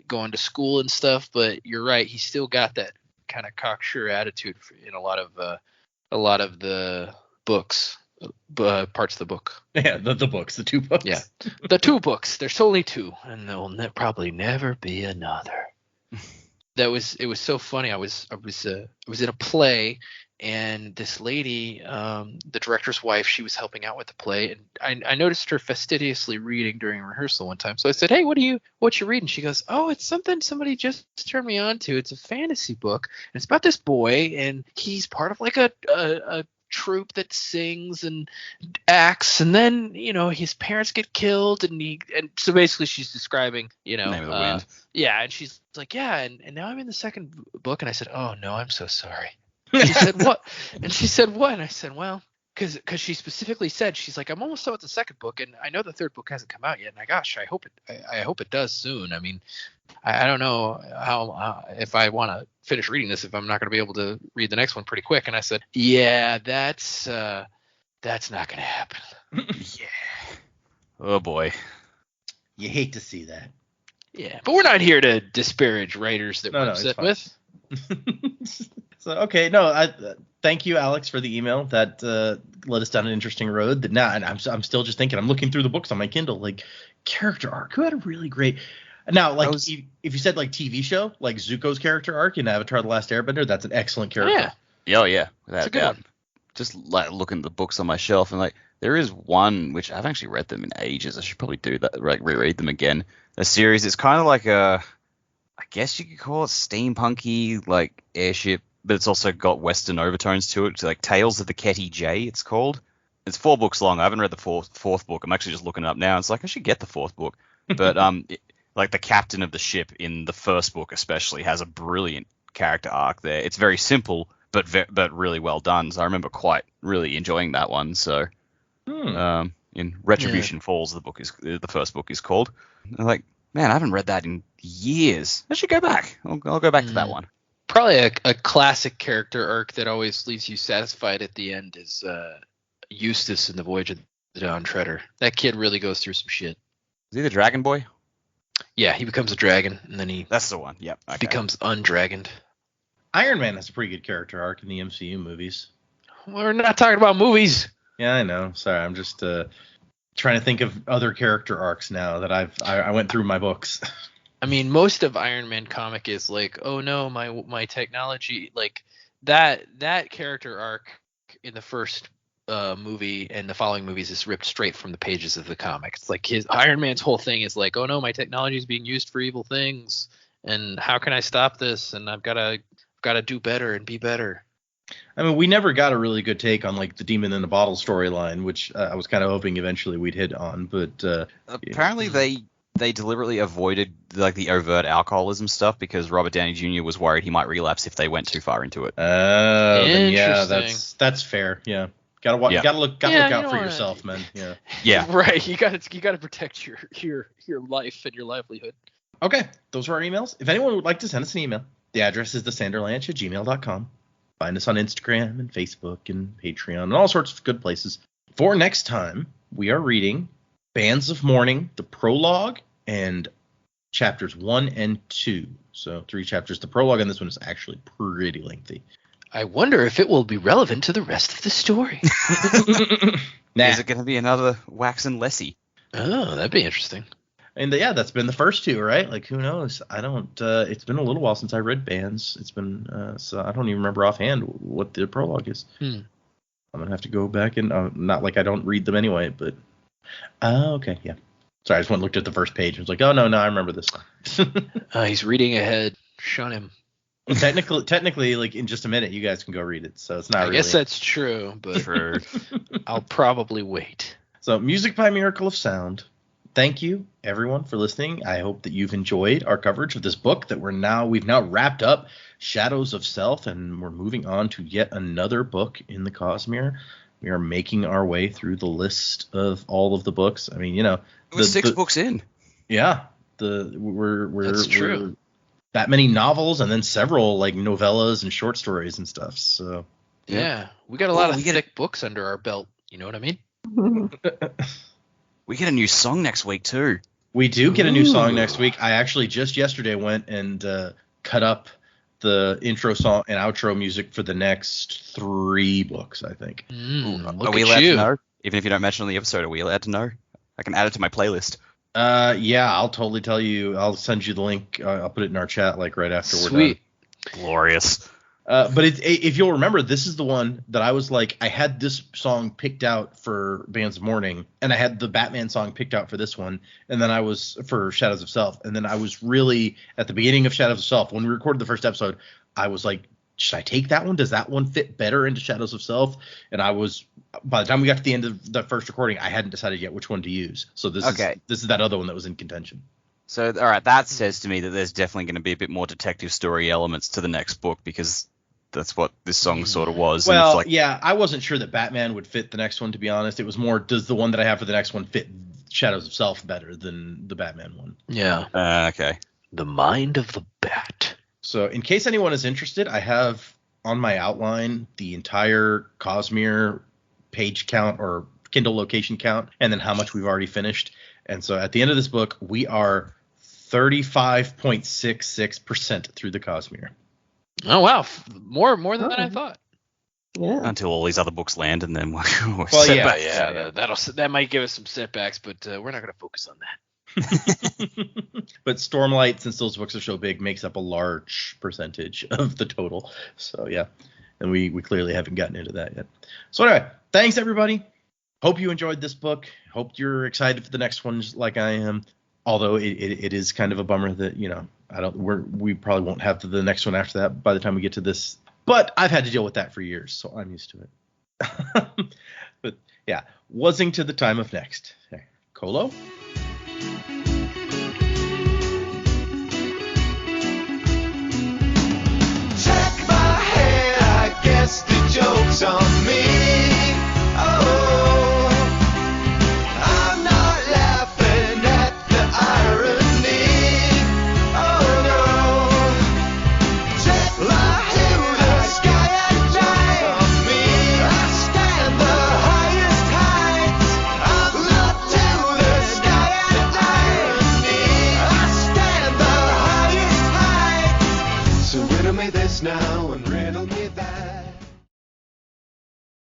going to school and stuff. But you're right, he's still got that kind of cocksure attitude in a lot of the books, parts of the book. Yeah, the books, the 2 books. Yeah, the 2 books. There's only 2, and there will probably never be another. It was so funny. I was in a play, and this lady, the director's wife, she was helping out with the play, and I noticed her fastidiously reading during rehearsal one time. So I said, "Hey, what you reading?" She goes, "Oh, it's something somebody just turned me on to. It's a fantasy book, and it's about this boy, and he's part of like a troupe that sings and acts, and then his parents get killed, and so basically she's describing Name of the Wind. And she's like, and now I'm in the 2nd book, and I said, oh no, I'm so sorry. She said, what? And she said, what? And I said, well, because she specifically said, she's like, I'm almost done with the 2nd book, and I know the 3rd book hasn't come out yet, and I hope it does soon. I mean, I don't know how if I want to finish reading this, if I'm not going to be able to read the next one pretty quick. And I said, yeah, that's not going to happen. Yeah. Oh boy. You hate to see that. Yeah, but we're not here to disparage writers that we're upset with. So okay, thank you, Alex, for the email. That led us down an interesting road. And I'm still just thinking. I'm looking through the books on my Kindle, like character arc. Who had a really great. Now, like if you said like TV show, like Zuko's character arc in Avatar: The Last Airbender, that's an excellent character. Oh yeah, that's a good one. Just like looking at the books on my shelf, and like there is one which I've actually read them in ages. I should probably do that, like reread them again. A series. It's kind of like I guess you could call it steampunky, like airship, but it's also got Western overtones to it. It's like Tales of the Ketty J, it's called. It's 4 books long. I haven't read the fourth book. I'm actually just looking it up now. It's like I should get the 4th book. But like the captain of the ship in the 1st book especially has a brilliant character arc there. It's very simple, but really well done. So I remember really enjoying that one. So in Retribution Falls, the 1st book is called. I'm like, man, I haven't read that in years. I should go back. I'll go back to that one. Probably a classic character arc that always leaves you satisfied at the end is Eustace in The Voyage of the Dawn Treader. That kid really goes through some shit. Is he the dragon boy? Yeah, he becomes a dragon, and then that's the one. Yep. Okay. Becomes undragoned. Iron Man has a pretty good character arc in the MCU movies. We're not talking about movies. Yeah, I know. Sorry, I'm just trying to think of other character arcs now that I went through my books. I mean, most of Iron Man comic is like, oh no, my technology, like that character arc in the first movie and the following movies is ripped straight from the pages of the comic. It's like Iron Man's whole thing is like, oh no, my technology is being used for evil things, and how can I stop this? And I've got to do better and be better. I mean, we never got a really good take on like the Demon in the Bottle storyline, which I was kind of hoping eventually we'd hit on. But apparently they deliberately avoided like the overt alcoholism stuff because Robert Downey Jr. was worried he might relapse if they went too far into it. Then yeah, Interesting. that's fair. Yeah, gotta look out for yourself, man. Yeah. Yeah. Right. You gotta protect your life and your livelihood. Okay, those are our emails. If anyone would like to send us an email, the address is thesanderlanche@gmail.com. Find us on Instagram and Facebook and Patreon and all sorts of good places. For next time, we are reading Bands of Mourning, the prologue, and chapters 1 and 2. So 3 chapters. The prologue on this one is actually pretty lengthy. I wonder if it will be relevant to the rest of the story. Nah. Is it going to be another Wax and Lessie? Oh, that'd be interesting. And yeah, that's been the first 2, right? Like, who knows? I don't. It's been a little while since I read Bands. It's been so I don't even remember offhand what the prologue is. I'm gonna have to go back and not like I don't read them anyway, but okay, yeah. Sorry, I just went and looked at the first page and was like, oh no, I remember this. He's reading ahead. Shun him. Well, technically, like in just a minute, you guys can go read it. So it's not. I guess that's true, but True. I'll probably wait. So, Music by Miracle of Sound. Thank you, everyone, for listening. I hope that you've enjoyed our coverage of this book that we've now wrapped up, Shadows of Self, and we're moving on to yet another book in the Cosmere. We are making our way through the list of all of the books. I mean, We're 6 books in. Yeah, we're That's true. That many novels and then several like novellas and short stories and stuff. So Yeah, we got a lot of thick books under our belt. You know what I mean? We get a new song next week too. We do get a new song next week. I actually just yesterday went and cut up the intro song and outro music for the next 3 books, I think. Are we allowed to know? Even if you don't mention on the episode, are we allowed to know? I can add it to my playlist. Yeah, I'll totally tell you. I'll send you the link. I'll put it in our chat like right after we're done. Glorious. But if you'll remember, this is the one that I was like, I had this song picked out for Bands of Mourning, and I had the Batman song picked out for this one, and then I was for Shadows of Self, and then I was really at the beginning of Shadows of Self when we recorded the first episode, I was like, should I take that one? Does that one fit better into Shadows of Self? And I was, by the time we got to the end of the first recording, I hadn't decided yet which one to use. So this is that other one that was in contention. So all right, that says to me that there's definitely going to be a bit more detective story elements to the next book because that's what this song sort of was. Well, yeah, I wasn't sure that Batman would fit the next one, to be honest. It was more, does the one that I have for the next one fit Shadows of Self better than the Batman one? Yeah. Okay. The mind of the bat. So in case anyone is interested, I have on my outline the entire Cosmere page count or Kindle location count, and then how much we've already finished. And so at the end of this book, we are 35.66% through the Cosmere. Oh wow, more than I thought. Yeah. Until all these other books land, and then we're That might give us some setbacks, but we're not going to focus on that. But Stormlight, since those books are so big, makes up a large percentage of the total. So yeah, and we clearly haven't gotten into that yet. So anyway, thanks everybody. Hope you enjoyed this book. Hope you're excited for the next ones like I am. Although it is kind of a bummer that we probably won't have the next one after that by the time we get to this. But I've had to deal with that for years, so I'm used to it. But yeah, wasing to the time of next. Colo?